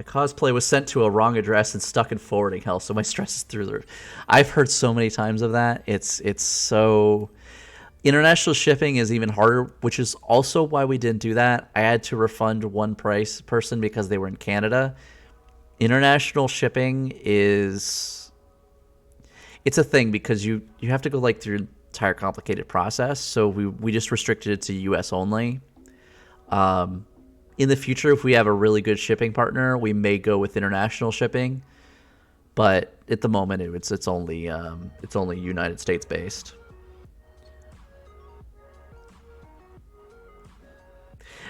S1: cosplay was sent to a wrong address and stuck in forwarding hell, so my stress is through the roof. I've heard so many times of that. It's so... International shipping is even harder, which is also why we didn't do that. I had to refund one person because they were in Canada. International shipping is... It's a thing because you have to go like through an entire complicated process, so we just restricted it to US only. In the future, if we have a really good shipping partner, we may go with international shipping. But at the moment, it's only United States based.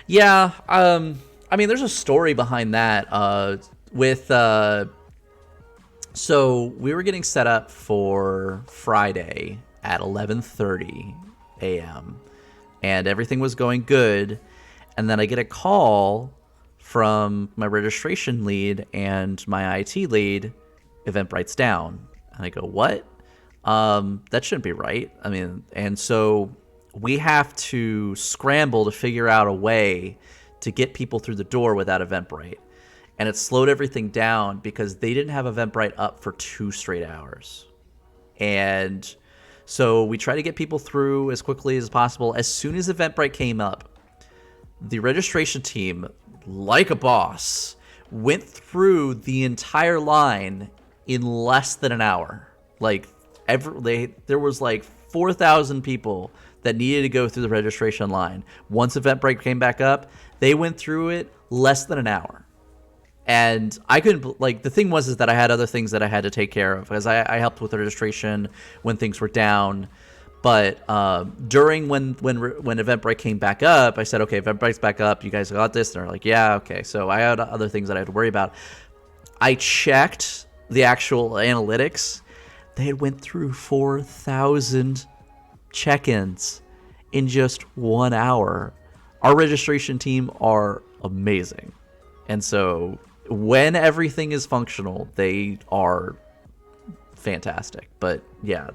S1: Yeah, I mean, there's a story behind that. So we were getting set up for Friday at 11:30 a.m. and everything was going good. And then I get a call from my registration lead and my IT lead, Eventbrite's down. And I go, what? That shouldn't be right. I mean, and so we have to scramble to figure out a way to get people through the door without Eventbrite. And it slowed everything down because they didn't have Eventbrite up for 2 straight hours. And so we try to get people through as quickly as possible. As soon as Eventbrite came up, the registration team, like a boss, went through the entire line in less than an hour. Like, there was like 4,000 people that needed to go through the registration line. Once Eventbrite came back up, they went through it less than an hour. And I couldn't, like, the thing was is that I had other things that I had to take care of because I helped with the registration when things were down. But during when Eventbrite came back up, I said, okay, Eventbrite's back up. You guys got this? And they're like, yeah, okay. So I had other things that I had to worry about. I checked the actual analytics. They had went through 4,000 check-ins in just 1 hour. Our registration team are amazing. And so when everything is functional, they are fantastic. But yeah,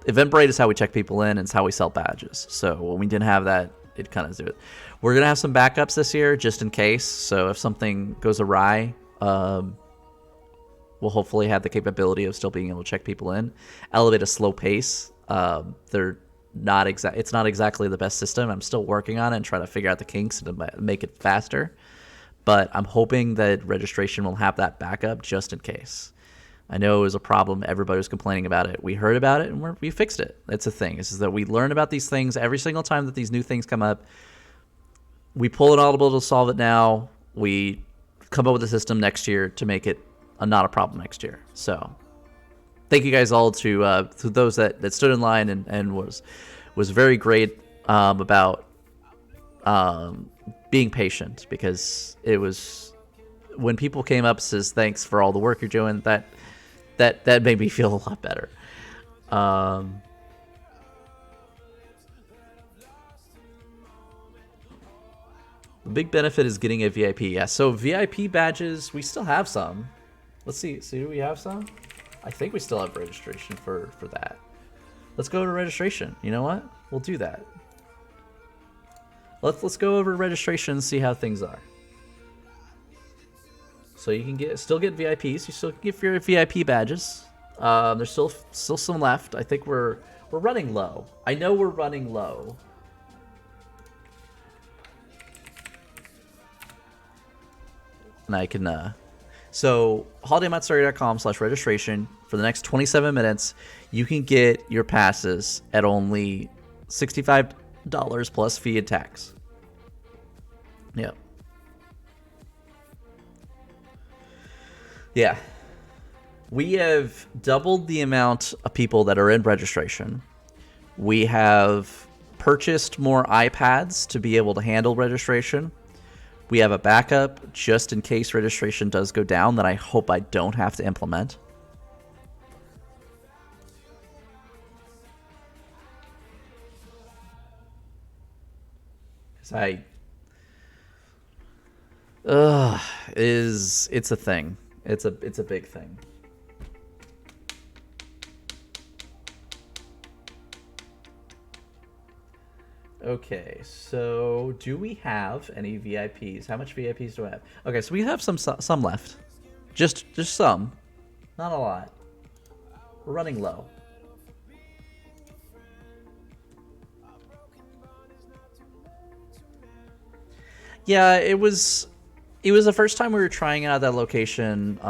S1: Eventbrite is how we check people in, and it's how we sell badges. So when we didn't have that, it kind of do it. We're gonna have some backups this year just in case. So if something goes awry, we'll hopefully have the capability of still being able to check people in. Elevate a slow pace. It's not exactly the best system. I'm still working on it and trying to figure out the kinks to make it faster. But I'm hoping that registration will have that backup just in case. I know it was a problem. Everybody was complaining about it. We heard about it and we fixed it. That's the thing. Is that we learn about these things every single time that these new things come up. We pull an audible to solve it now. We come up with a system next year to make it not a problem next year. So thank you guys all to those that stood in line and was very great about being patient, because it was when people came up and says thanks for all the work you're doing, that made me feel a lot better. The big benefit is getting a VIP. Yeah, so VIP badges, we still have some. Let's see. Do we have some? I think we still have registration for that. Let's go to registration. You know what? We'll do that. Let's go over registration and see how things are. So you can still get VIPs. You still can get your VIP badges. There's still some left. I think we're running low. I know we're running low. And I can so holidaymatsuri.com/registration. For the next 27 minutes, you can get your passes at only $65 plus fee and tax. Yep. Yeah. We have doubled the amount of people that are in registration. We have purchased more iPads to be able to handle registration. We have a backup just in case registration does go down that I hope I don't have to implement. Because it's a thing. It's a big thing. Okay, so do we have any VIPs? How much VIPs do I have? Okay, so we have some left. Just some. Not a lot. We're running low. Yeah, it was the first time we were trying out that location.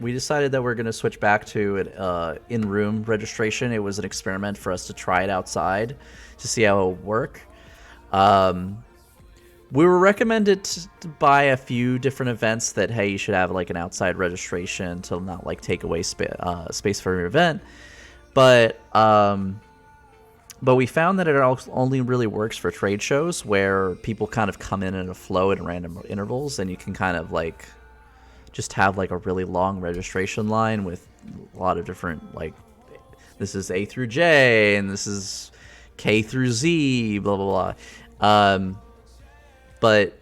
S1: We decided that we're going to switch back to in-room registration. It was an experiment for us to try it outside to see how it would work. We were recommended to buy a few different events that, hey, you should have like an outside registration to not like take away space for your event. But we found that it only really works for trade shows where people kind of come in a flow at random intervals, and you can kind of like just have like a really long registration line with a lot of different, like, this is A through J and this is K through Z, blah blah blah. But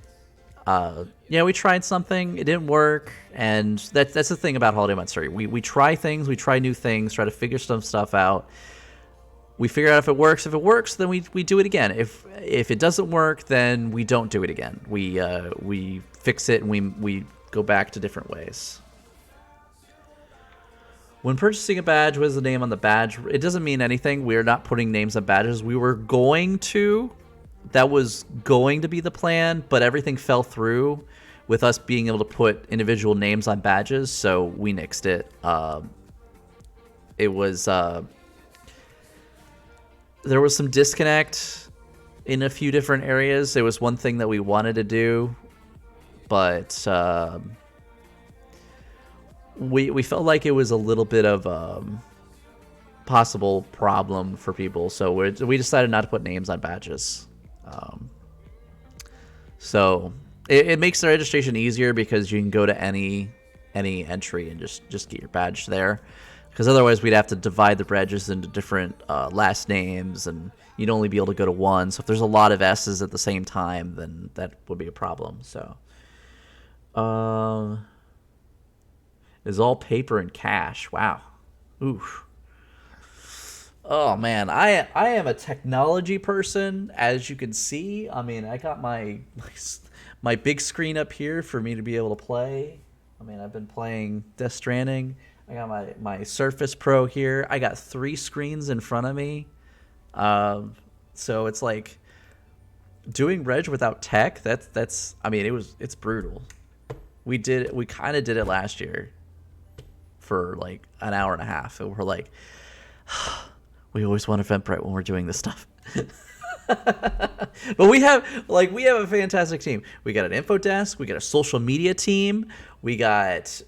S1: yeah, we tried something, it didn't work, and that's the thing about Holiday Monster. We try things, we try new things, try to figure some stuff out. We figure out if it works. If it works, then we do it again. If it doesn't work, then we don't do it again. We fix it and we go back to different ways. When purchasing a badge, what is the name on the badge? It doesn't mean anything. We're not putting names on badges. We were going to. That was going to be the plan, but everything fell through with us being able to put individual names on badges, so we nixed it. It was... there was some disconnect in a few different areas. It was one thing that we wanted to do, but we felt like it was a little bit of a possible problem for people, so we decided not to put names on badges. So it makes the registration easier because you can go to any entry and just get your badge there. Because otherwise we'd have to divide the badges into different last names, and you'd only be able to go to one. So if there's a lot of S's at the same time, then that would be a problem. So, it's all paper and cash. Wow. Oof. Oh man, I am a technology person, as you can see. I mean, I got my big screen up here for me to be able to play. I mean, I've been playing Death Stranding. I got my Surface Pro here. I got 3 screens in front of me. So it's like doing Reg without tech. That's I mean, it's brutal. We kind of did it last year for like an hour and a half, and we're like, we always want Eventbrite when we're doing this stuff. But we have a fantastic team. We got an info desk. We got a social media team. We got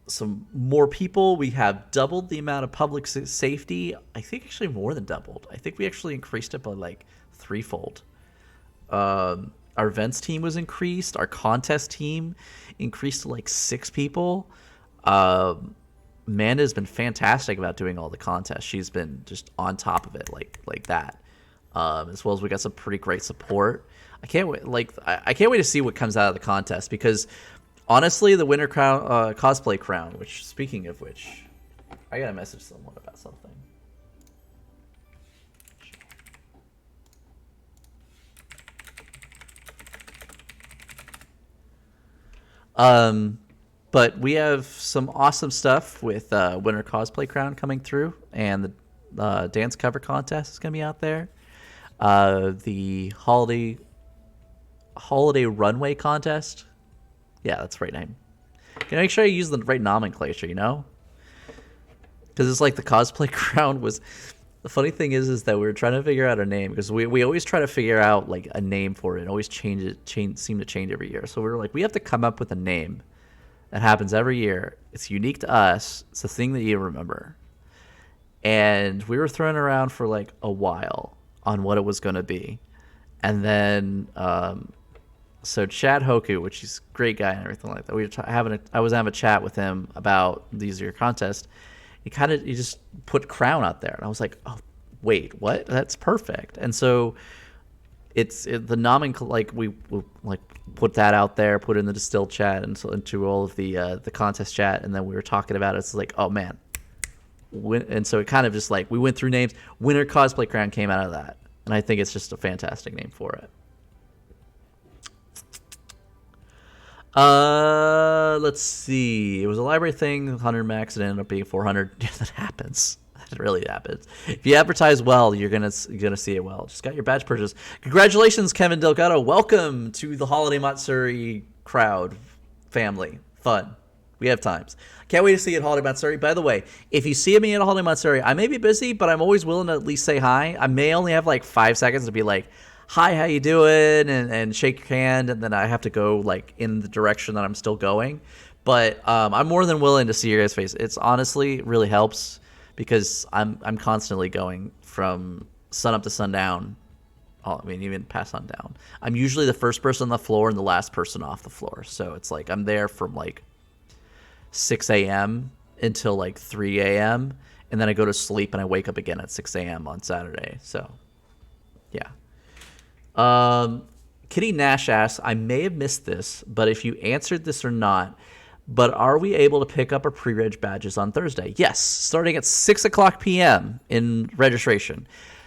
S1: some more people. We have doubled the amount of public safety. I think actually more than doubled. I think we actually increased it by like 3-fold. Our events team was increased. Our contest team increased to like 6 people. Amanda's been fantastic about doing all the contests. She's been just on top of it like that. As well as we got some pretty great support. I can't wait. I can't wait to see what comes out of the contest, because honestly, the winter crown, cosplay crown. Which, speaking of which, I gotta message someone about something. But we have some awesome stuff with winter cosplay crown coming through, and the dance cover contest is gonna be out there. The holiday runway contest. Yeah, that's the right name. Can I make sure I use the right nomenclature, you know? Because it's like the cosplay crown was... The funny thing is that we were trying to figure out a name, because we always try to figure out like a name for it and always seem to change every year. So we were like, we have to come up with a name that happens every year. It's unique to us. It's the thing that you remember. And we were throwing around for like a while. on what it was going to be. And then, so Chad Hoku, which he's a great guy and everything like that, I was having a chat with him about these year contest. He just put Crown out there, and I was like, oh, wait, what? That's perfect. And so the nomenclature, like we like put that out there, put it in the distilled chat and so into all of the contest chat, and then we were talking about it. It's like, oh man. And so it kind of just like we went through names. Winter Cosplay Crown came out of that, and I think it's just a fantastic name for it. Let's see. It was a library thing, 100 max, it ended up being 400. Yeah, that happens. That really happens. If you advertise well, you're gonna see it well. Just got your badge purchase. Congratulations, Kevin Delgado. Welcome to the Holiday Matsuri crowd family. Fun. We have times. Can't wait to see you at Holiday Matsuri. By the way, if you see me at a Holiday Matsuri, I may be busy, but I'm always willing to at least say hi. I may only have like 5 seconds to be like, hi, how you doing? And shake your hand, and then I have to go like in the direction that I'm still going. But I'm more than willing to see your guys' face. It's honestly really helps because I'm constantly going from sun up to sundown. I mean, even past sundown. I'm usually the first person on the floor and the last person off the floor. So it's like I'm there from like 6 a.m. until like 3 a.m. And then I go to sleep and I wake up again at 6 a.m. on Saturday. So, yeah. Kitty Nash asks, I may have missed this, but if you answered this or not, but are we able to pick up our pre-reg badges on Thursday? Yes, starting at 6 o'clock p.m. in registration.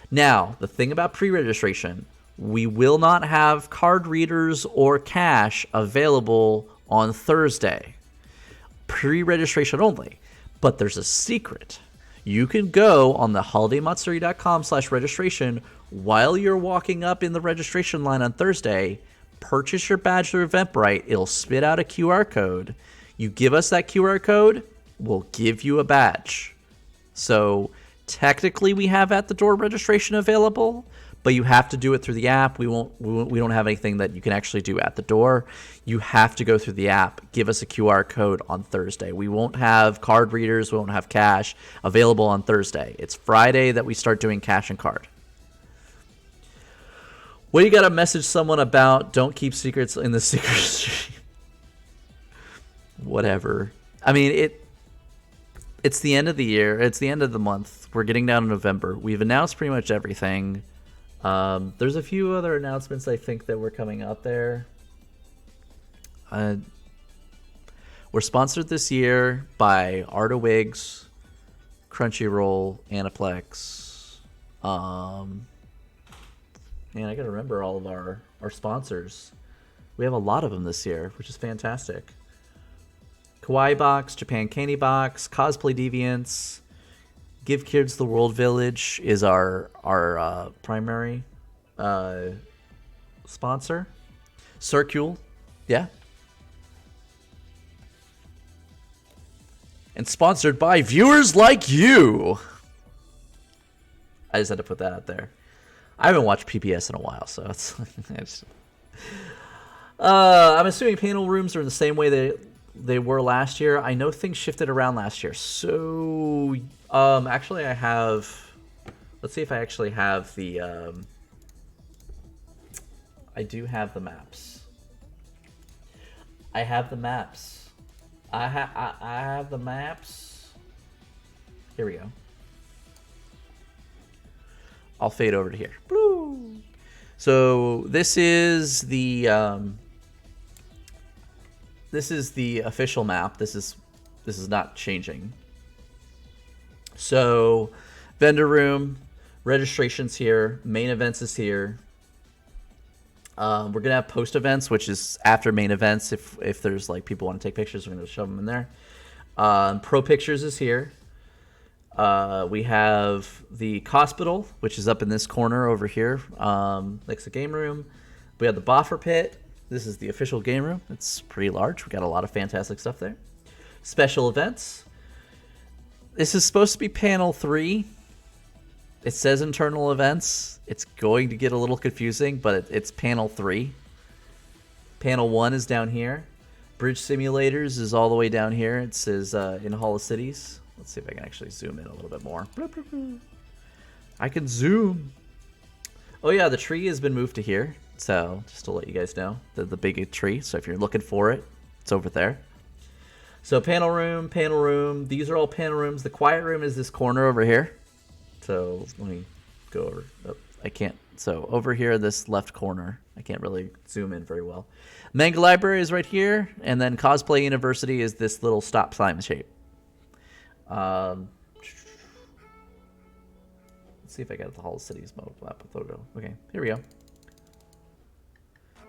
S1: Now, the thing about pre-registration, we will not have card readers or cash available on Thursday. Pre-registration only. But there's a secret. You can go on the holidaymatsuri.com/registration while you're walking up in the registration line on Thursday, purchase your badge through Eventbrite. It'll spit out a QR code. You give us that QR code, we'll give you a badge. So technically we have at the door registration available, but you have to do it through the app. We don't have anything that you can actually do at the door. You have to go through the app. Give us a QR code on Thursday. We won't have card readers. We won't have cash available on Thursday. It's Friday that we start doing cash and card. What do you got to message someone about? Don't keep secrets in the secret stream. Whatever. I mean, it's the end of the year. It's the end of the month. We're getting down to November. We've announced pretty much everything. There's a few other announcements I think that were coming out there. We're sponsored this year by Arta Wigs, Crunchyroll, Aniplex. Man, I gotta remember all of our sponsors. We have a lot of them this year, which is fantastic. Kawaii Box, Japan Candy Box, Cosplay Deviants, Give Kids the World Village is our primary sponsor. Circule, yeah. And sponsored by viewers like you. I just had to put that out there. I haven't watched PBS in a while, so it's. I'm assuming panel rooms are in the same way they were last year. I know things shifted around last year, so actually I have. Let's see if I actually have the. I do have the maps. I have the maps. I have the maps. Here we go. I'll fade over to here. So this is the official map. This is not changing. So vendor room, registration's here, main events is here. We're gonna have post events, which is after main events. If there's like people want to take pictures, we're gonna shove them in there. Pro pictures is here. We have the Hospital, which is up in this corner over here, next to game room. We have the Boffer Pit. This is the official game room. It's pretty large. We got a lot of fantastic stuff there. Special events. This is supposed to be panel 3. It says internal events. It's going to get a little confusing, but it's panel 3. Panel 1 is down here. Bridge Simulators is all the way down here. It says in Hall of Cities. Let's see if I can actually zoom in a little bit more. I can zoom. Oh yeah, the tree has been moved to here. So just to let you guys know, the big tree. So if you're looking for it, it's over there. So panel room, panel room. These are all panel rooms. The quiet room is this corner over here. So let me go over. Oh, I can't. So over here, this left corner. I can't really zoom in very well. Manga Library is right here, and then Cosplay University is this little stop sign shape. Let's see if I got the Hall of Cities map photo. Okay, here we go.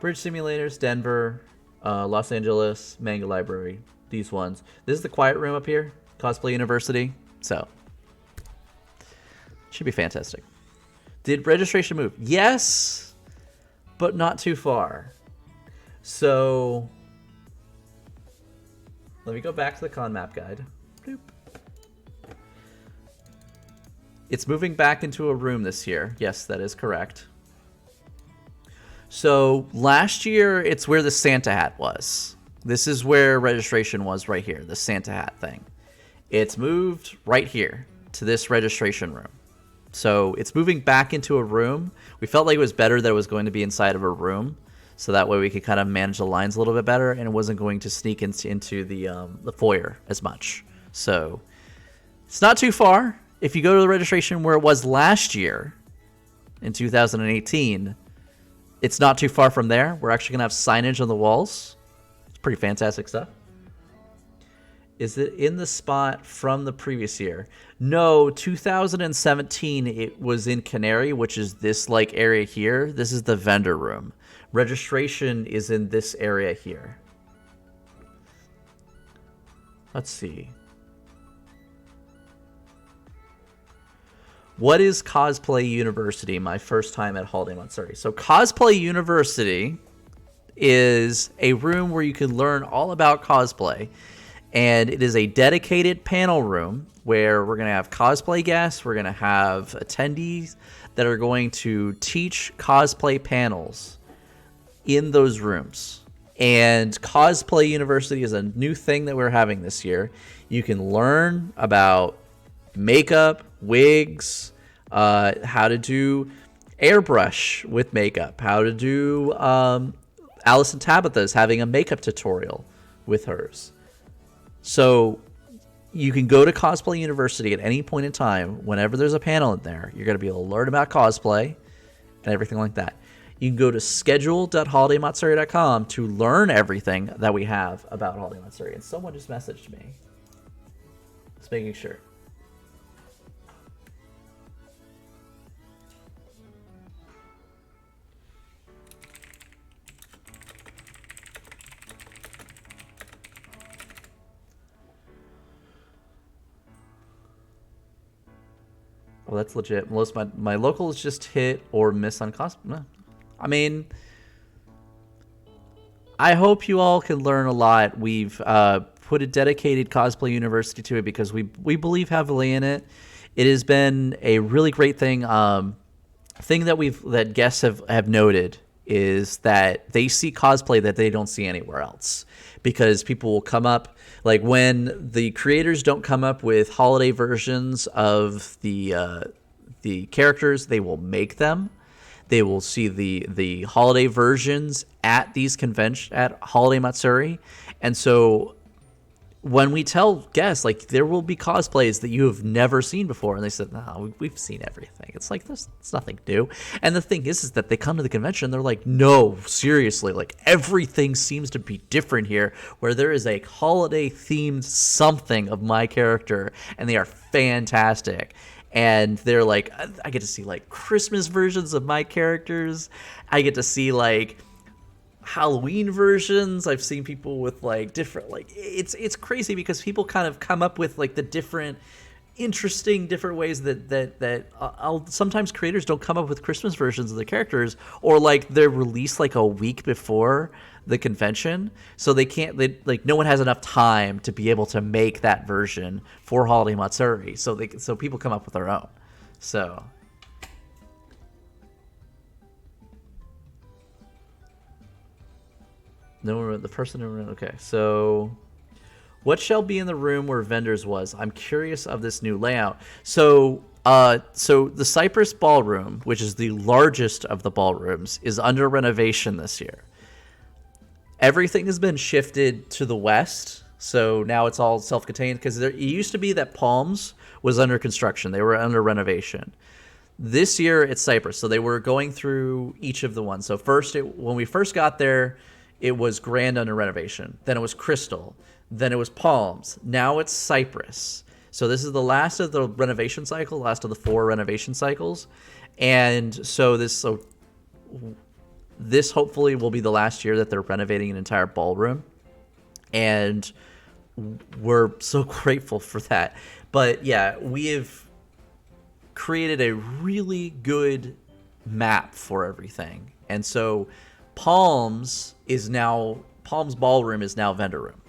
S1: Bridge Simulators, Denver, Los Angeles, Manga Library. These ones. This is the quiet room up here, Cosplay University. So, should be fantastic. Did registration move? Yes, but not too far. So, let me go back to the con map guide. Bloop. It's moving back into a room this year. Yes, that is correct. So, last year, it's where the Santa hat was. This is where registration was right here, the Santa hat thing. It's moved right here to this registration room. So it's moving back into a room. We felt like it was better that it was going to be inside of a room, so that way we could kind of manage the lines a little bit better, and it wasn't going to sneak into the foyer as much. So it's not too far. If you go to the registration where it was last year, in 2018, it's not too far from there. We're actually going to have signage on the walls. Pretty fantastic stuff. Is it in the spot from the previous year? No, 2017 it was in Canary, which is this like area here. This is the vendor room. Registration is in this area here. Let's see. What is Cosplay University? My first time at Holiday Matsuri. So Cosplay University is a room where you can learn all about cosplay, and it is a dedicated panel room where we're going to have cosplay guests, we're going to have attendees that are going to teach cosplay panels in those rooms. And Cosplay University is a new thing that we're having this year. You can learn about makeup, wigs, how to do airbrush with makeup, how to do Allison Tabitha is having a makeup tutorial with hers. So you can go to Cosplay University at any point in time. Whenever there's a panel in there, you're going to be able to learn about cosplay and everything like that. You can go to schedule.holidaymatsuri.com to learn everything that we have about Holiday Matsuri. And someone just messaged me. Just making sure. Well, that's legit. Most my locals just hit or miss on cost. I mean, I hope you all can learn a lot. We've put a dedicated cosplay university to it because we believe heavily in it. It has been a really great thing. Thing that guests have noted is that they see cosplay that they don't see anywhere else, because people will come up, like when the creators don't come up with holiday versions of the characters, they will make them. They will see the holiday versions at these conventions at Holiday Matsuri. And so when we tell guests, like, there will be cosplays that you have never seen before, and they said, no, we've seen everything. It's like, it's nothing new. And the thing is that they come to the convention and they're like, no, seriously, like, everything seems to be different here, where there is a holiday themed something of my character, and they are fantastic. And they're like, I get to see like Christmas versions of my characters. I get to see like Halloween versions. I've seen people with like different, like, it's crazy because people kind of come up with like the different interesting different ways that sometimes creators don't come up with Christmas versions of their characters, or like they're released like a week before the convention, so like no one has enough time to be able to make that version for Holiday Matsuri, so people come up with their own. So no, the person okay, so what shall be in the room where vendors was? I'm curious of this new layout. So So the Cypress Ballroom, which is the largest of the ballrooms, is under renovation this year. Everything has been shifted to the west, so now it's all self-contained, because it used to be that Palms was under construction. They were under renovation. This year, it's Cypress, so they were going through each of the ones. So when we first got there, it was Grand under renovation. Then it was Crystal. Then it was Palms. Now it's Cypress. So this is the last of the renovation cycle, last of the 4 renovation cycles. And so this hopefully will be the last year that they're renovating an entire ballroom. And we're so grateful for that. But yeah, we have created a really good map for everything. And so Palms Ballroom is now vendor room.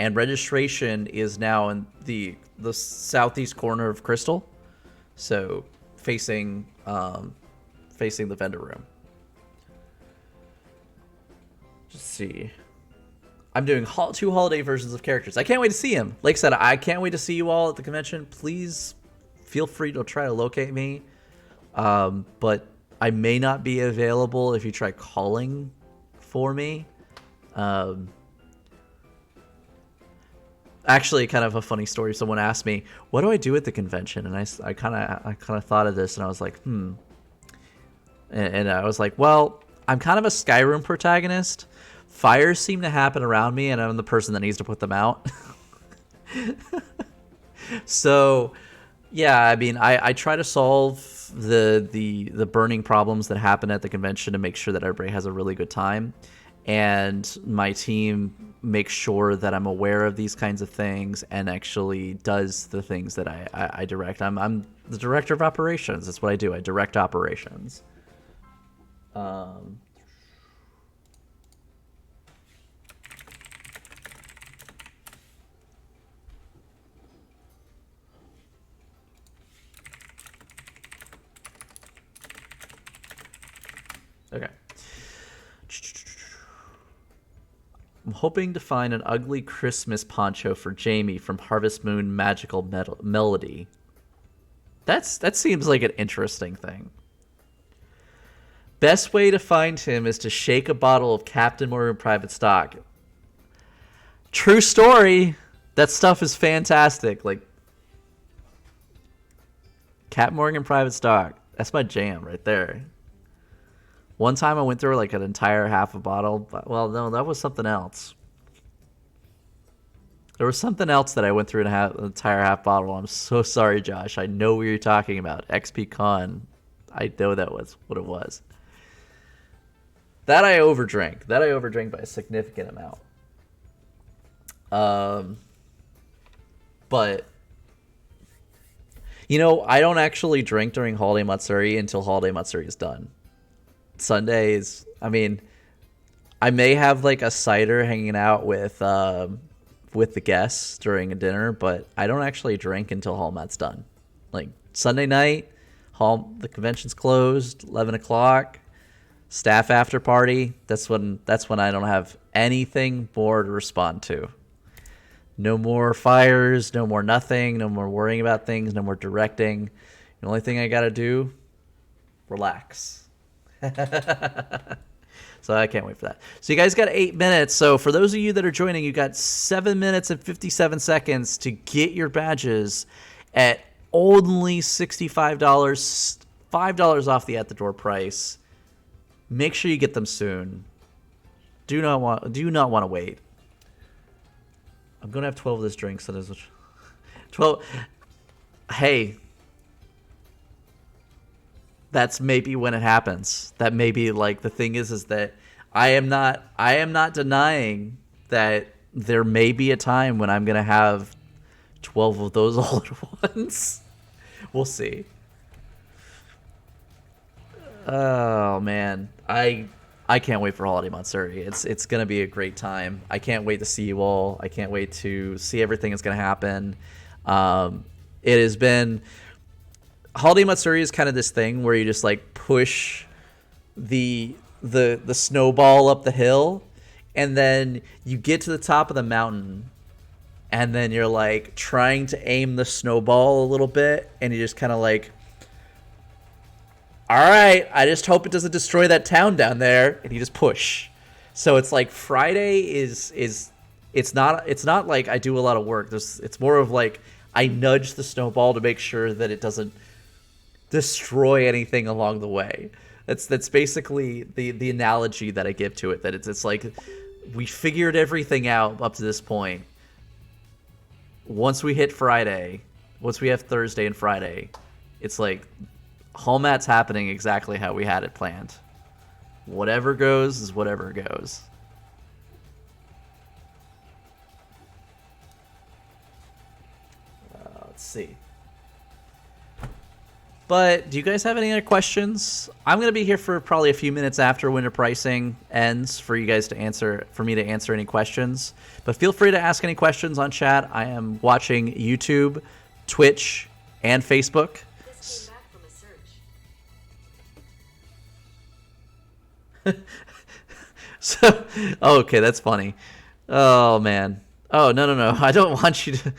S1: And registration is now in the southeast corner of Crystal. So facing the vendor room. Just see. I'm doing 2 holiday versions of characters. I can't wait to see him. Like I said, I can't wait to see you all at the convention. Please feel free to try to locate me. But I may not be available if you try calling for me. Actually, kind of a funny story. Someone asked me, "What do I do at the convention?" And I kind of thought of this, and I was like, And I was like, well, I'm kind of a Skyrim protagonist. Fires seem to happen around me, and I'm the person that needs to put them out. So, yeah, I mean, I try to solve the burning problems that happen at the convention to make sure that everybody has a really good time. And my team makes sure that I'm aware of these kinds of things and actually does the things that I direct. I'm the director of operations. That's what I do. I direct operations. Okay. I'm hoping to find an ugly Christmas poncho for Jamie from Harvest Moon Magical Melody. That seems like an interesting thing. Best way to find him is to shake a bottle of Captain Morgan Private Stock. True story. That stuff is fantastic. Like, Captain Morgan Private Stock. That's my jam right there. One time I went through like an entire half a bottle. But, well, no, that was something else. There was something else that I went through an entire half bottle. I'm so sorry, Josh. I know what you're talking about. XP Con. I know that was what it was. That I overdrank. That I overdrank by a significant amount. But, you know, I don't actually drink during Holiday Matsuri until Holiday Matsuri is done. Sundays, I mean, I may have like a cider hanging out with the guests during a dinner, but I don't actually drink until Holmat's done. Like Sunday night, the convention's closed, 11 o'clock, staff after party. That's when I don't have anything more to respond to. No more fires, no more nothing, no more worrying about things, no more directing. The only thing I gotta do, relax. So I can't wait for that. So you guys got 8 minutes. So for those of you that are joining, you got 7 minutes and 57 seconds to get your badges at only $65, $5 off the at the door price. Make sure you get them soon. Do not want to wait. I'm gonna have 12 of this drink, so there's 12. Hey. That's maybe when it happens. That maybe like the thing is that I am not denying that there may be a time when I'm gonna have 12 of those all at once. We'll see. Oh man, I can't wait for Holiday Matsuri. It's gonna be a great time. I can't wait to see you all. I can't wait to see everything that's gonna happen. It has been. Holiday Matsuri is kind of this thing where you just like push the snowball up the hill, and then you get to the top of the mountain, and then you're like trying to aim the snowball a little bit, and you just kind of like, all right, I just hope it doesn't destroy that town down there, and you just push. So it's like Friday is it's not like I do a lot of work. It's more of like I nudge the snowball to make sure that it doesn't destroy anything along the way. That's basically the analogy that I give to it. That it's like we figured everything out up to this point. Once we hit Friday, once we have Thursday and Friday, it's like Holmat's happening exactly how we had it planned. Whatever goes is whatever goes. Let's see. But do you guys have any other questions? I'm going to be here for probably a few minutes after winter pricing ends for you guys to answer, for me to answer any questions. But feel free to ask any questions on chat. I am watching YouTube, Twitch, and Facebook.
S3: This came back from a search.
S1: So, okay, that's funny. Oh, man. Oh, no. I don't want you to...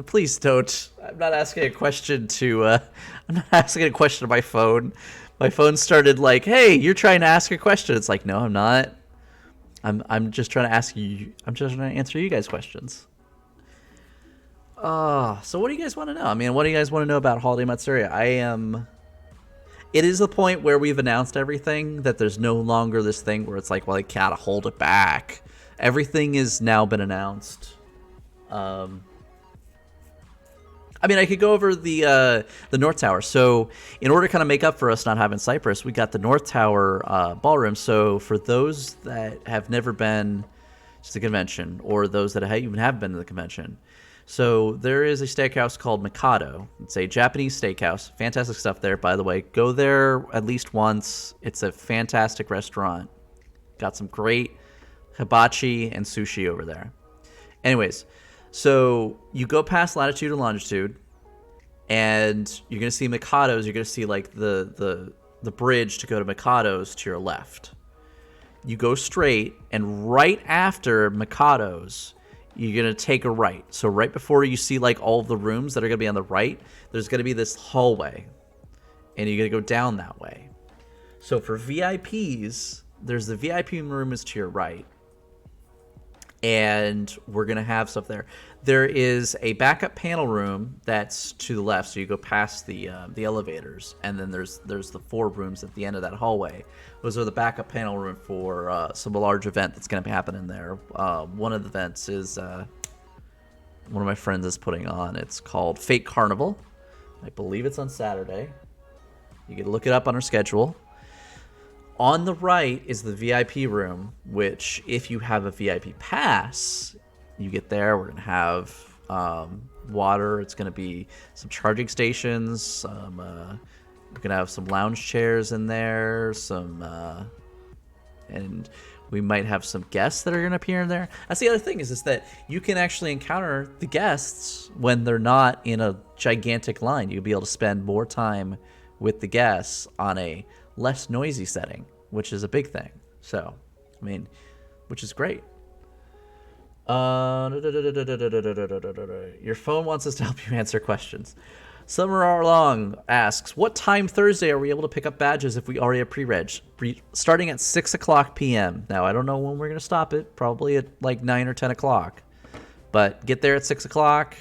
S1: Please don't. I'm not asking a question to... I'm not asking a question to my phone. My phone started like, hey, you're trying to ask a question. It's like, no, I'm not. I'm just trying to ask you... I'm just trying to answer you guys' questions. So what do you guys want to know? I mean, what do you guys want to know about Holiday Matsuria? It is the point where we've announced everything, that there's no longer this thing where it's like, well, I gotta hold it back. Everything has now been announced. I mean, I could go over the North Tower. So in order to kind of make up for us not having Cyprus, we got the North Tower ballroom. So for those that have never been to the convention, or those that even have been to the convention, so there is a steakhouse called Mikado. It's a Japanese steakhouse. Fantastic stuff there, by the way. Go there at least once. It's a fantastic restaurant. Got some great hibachi and sushi over there. Anyways, so you go past latitude and longitude, and you're gonna see Mikado's. You're gonna see like the bridge to go to Mikado's to your left. You go straight, and right after Mikado's, you're gonna take a right. So right before you see like all of the rooms that are gonna be on the right, there's gonna be this hallway, and you're gonna go down that way. So for VIPs, there's the VIP room is to your right, and we're gonna have stuff there. There is a backup panel room that's to the left, so you go past the elevators, and then there's the 4 rooms at the end of that hallway. Those are the backup panel room for some large event that's gonna be happening there. One of the events is one of my friends is putting on. It's called Fake Carnival. I believe it's on Saturday. You can look it up on our schedule. On the right is the VIP room, which if you have a VIP pass, you get there. We're going to have water. It's going to be some charging stations. We're going to have some lounge chairs in there. And we might have some guests that are going to appear in there. That's the other thing is that you can actually encounter the guests when they're not in a gigantic line. You'll be able to spend more time with the guests on a less noisy setting, which is a big thing. So, I mean, which is great. Your phone wants us to help you answer questions. Summer R. Long asks, what time Thursday are we able to pick up badges if we already have pre-reg? Starting at 6 o'clock p.m. Now, I don't know when we're going to stop it. Probably at like 9 or 10 o'clock. But get there at 6 o'clock.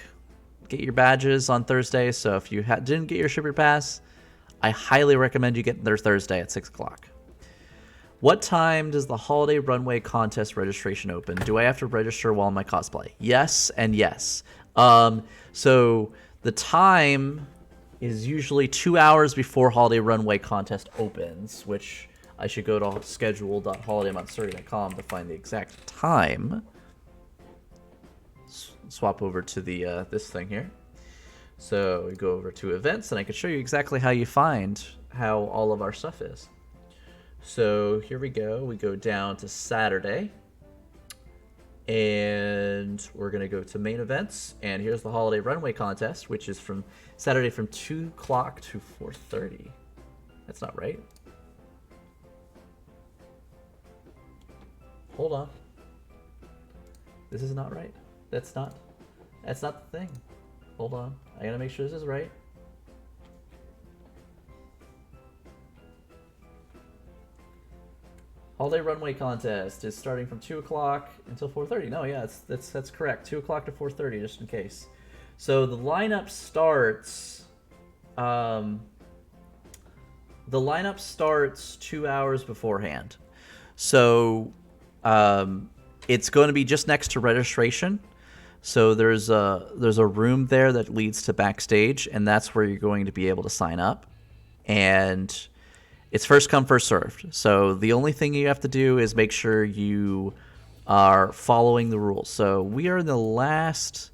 S1: Get your badges on Thursday. So if you didn't get your shipper pass, I highly recommend you get there Thursday at 6 o'clock. What time does the holiday runway contest registration open? Do I have to register while in my cosplay? Yes and yes. So the time is usually 2 hours before holiday runway contest opens, which I should go to schedule.holidaymatsuria.com to find the exact time. Swap over to the this thing here. So we go over to events, and I can show you exactly how you find how all of our stuff is. So here we go. We go down to Saturday, and we're going to go to main events. And here's the holiday runway contest, which is from Saturday from 2 o'clock to 4:30. That's not right. Hold on. This is not right. That's not That's not the thing. Hold on. I gotta make sure this is right. Holiday runway contest is starting from 2 o'clock until 4:30. No, yeah, that's correct. 2 o'clock to 4:30, just in case. So the lineup starts. The lineup starts 2 hours beforehand. So it's going to be just next to registration. So there's a room there that leads to backstage, and that's where you're going to be able to sign up. And it's first come, first served. So the only thing you have to do is make sure you are following the rules. So we are in the last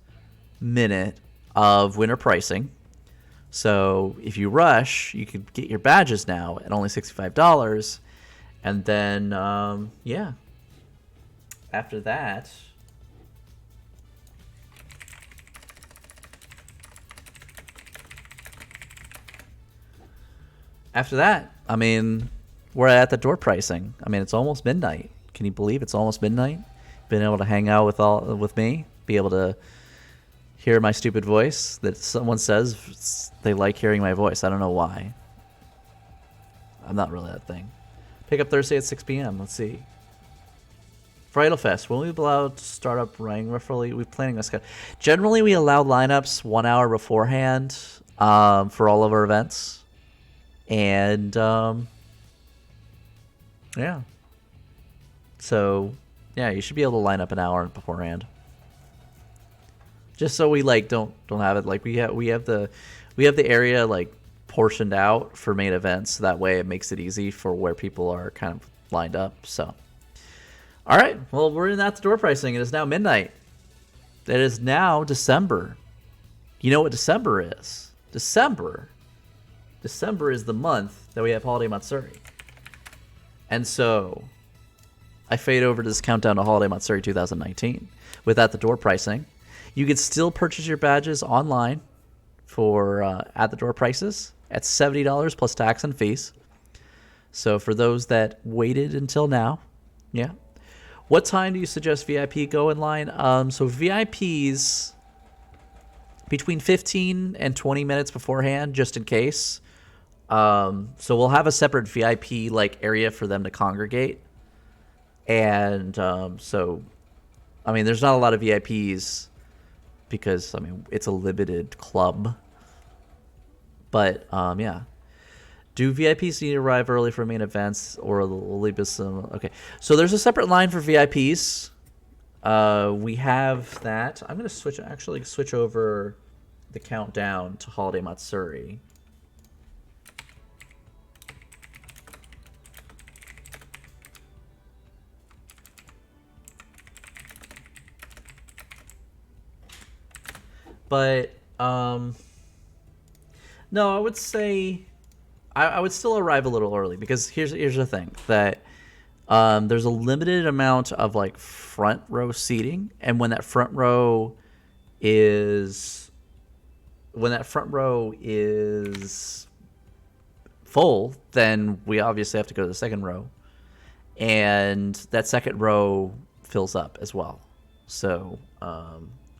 S1: minute of winter pricing. So if you rush, you could get your badges now at only $65. And then, yeah. After that, I mean, we're at the door pricing. I mean, it's almost midnight. Can you believe it's almost midnight? Been able to hang out with me, be able to hear my stupid voice that someone says they like hearing my voice. I don't know why. I'm not really that thing. Pick up Thursday at 6 p.m. Let's see. Bridal Fest. Will we be allowed to start up running roughly? We're planning this. Generally, we allow lineups 1 hour beforehand for all of our events. And, yeah. So, yeah, you should be able to line up an hour beforehand. Just so we, like, don't have it, like, we have the area, like, portioned out for main events. So that way it makes it easy for where people are kind of lined up, so. All right, well, we're in at the door pricing. It is now midnight. It is now December. You know what December is? December is the month that we have Holiday Matsuri. And so I fade over to this countdown to Holiday Matsuri 2019 with at the door pricing. You can still purchase your badges online for at the door prices at $70 plus tax and fees. So for those that waited until now, yeah. What time do you suggest VIP go in line? So VIPs between 15 and 20 minutes beforehand, just in case. So we'll have a separate VIP like area for them to congregate. And so, I mean, there's not a lot of VIPs because, I mean, it's a limited club. But, yeah. Do VIPs need to arrive early for main events, or will they be some? Okay, so there's a separate line for VIPs. We have that. I'm gonna switch over the countdown to Holiday Matsuri. But no, I would say. I would still arrive a little early because here's the thing that there's a limited amount of like front row seating, and when that front row is full, then we obviously have to go to the second row, and that second row fills up as well. So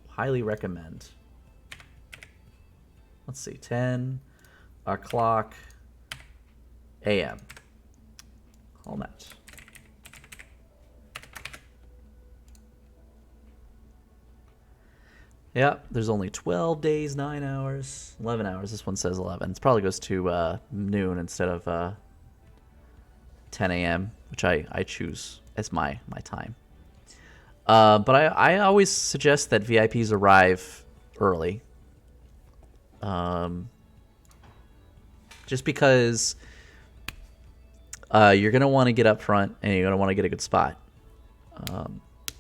S1: highly recommend. Let's see, 10 o'clock. AM. Holmat. Yeah, there's only 12 days, 9 hours, 11 hours. This one says 11. It probably goes to noon instead of 10 a.m., which I choose as my time. But I always suggest that VIPs arrive early. Just because you're going to want to get up front and you're going to want to get a good spot.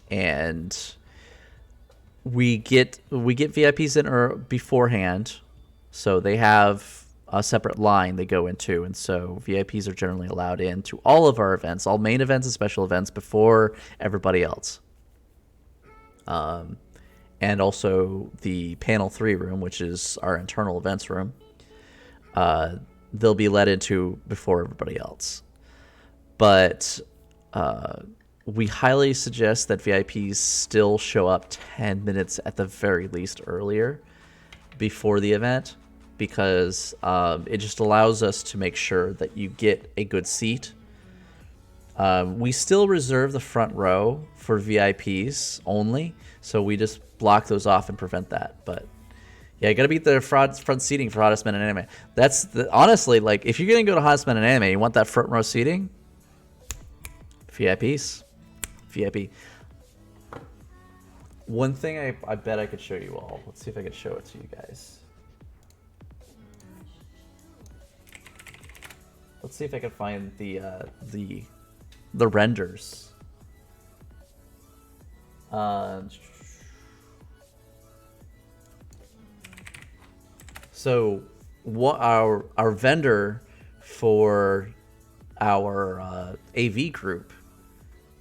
S1: And we get VIPs in beforehand, so they have a separate line they go into, and so VIPs are generally allowed in to all of our events, all main events and special events, before everybody else. And also the panel 3 room, which is our internal events room, they'll be let into before everybody else. But we highly suggest that VIPs still show up 10 minutes at the very least earlier before the event, because it just allows us to make sure that you get a good seat. We still reserve the front row for VIPs only, so we just block those off and prevent that. But yeah, you gotta beat the front seating for Hottest Men in Anime. That's honestly, like, if you're gonna go to Hottest Men in Anime, you want that front row seating. VIPs, VIP. One thing I bet I could show you all. Let's see if I could show it to you guys. Let's see if I can find the renders. So what our vendor for our AV group,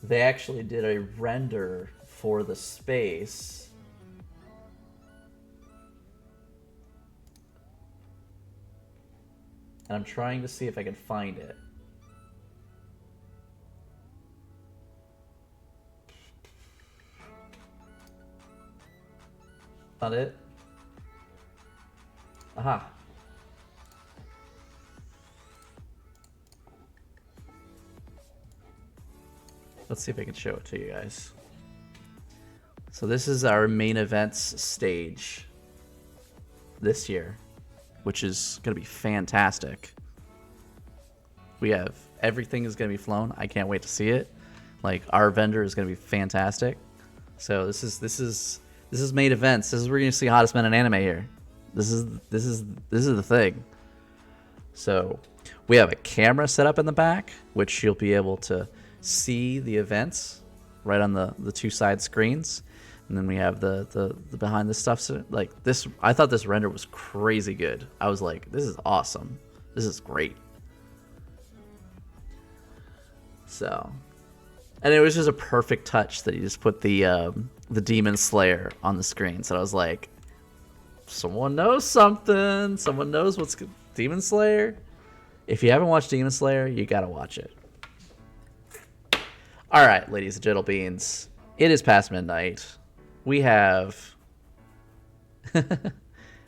S1: they actually did a render for the space. And I'm trying to see if I can find it. Found it? Aha. Let's see if I can show it to you guys. So this is our main events stage this year, which is going to be fantastic. We have everything is going to be flown. I can't wait to see it. Like, our vendor is going to be fantastic. So this is main events. This is where you're going to see Hottest Men in Anime here. This is the thing. So we have a camera set up in the back, which you'll be able to see the events right on the two side screens. And then we have the behind the stuff. So, like, this, I thought this render was crazy good. I was like, this is awesome. This is great. So, and it was just a perfect touch that you just put the Demon Slayer on the screen. So I was like, someone knows something. Someone knows what's good. Demon Slayer. If you haven't watched Demon Slayer, you gotta watch it. All right, ladies and gentle beans, it is past midnight. We have.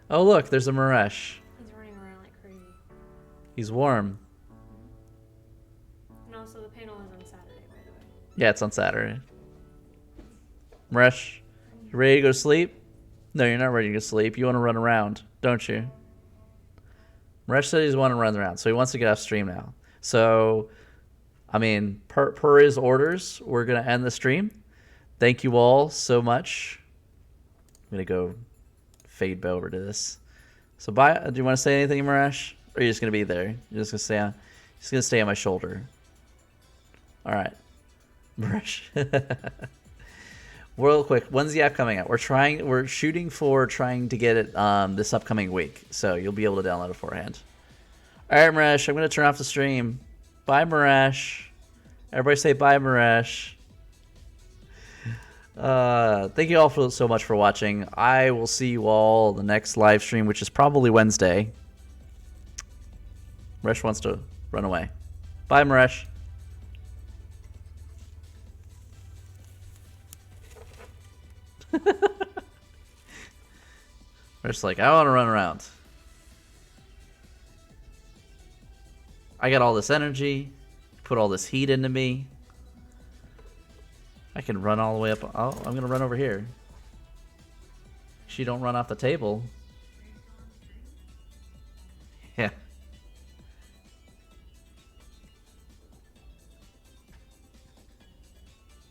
S1: Oh, look, there's a Maresh.
S2: He's running around like crazy.
S1: He's warm.
S2: And also, the panel is on Saturday, by the way.
S1: Yeah, it's on Saturday. Maresh, you ready to go to sleep? No, you're not ready to go to sleep. You want to run around, don't you? Maresh said he's wanting to run around, so he wants to get off stream now. So, I mean, per his orders, we're going to end the stream. Thank you all so much. I'm going to go fade over to this. So, bye. Do you want to say anything, Maresh? Or are you just going to be there? You're just going to stay on my shoulder. All right. Maresh. Real quick, when's the app coming out? We're shooting for trying to get it this upcoming week, so you'll be able to download it beforehand. All right, Maresh, I'm going to turn off the stream. Bye, Maresh. Everybody say bye, Maresh. Thank you all so much for watching. I will see you all the next live stream, which is probably Wednesday. Maresh wants to run away. Bye, Maresh. We're just like, I want to run around. I got all this energy, put all this heat into me. I can run all the way up. Oh, I'm going to run over here. She don't run off the table.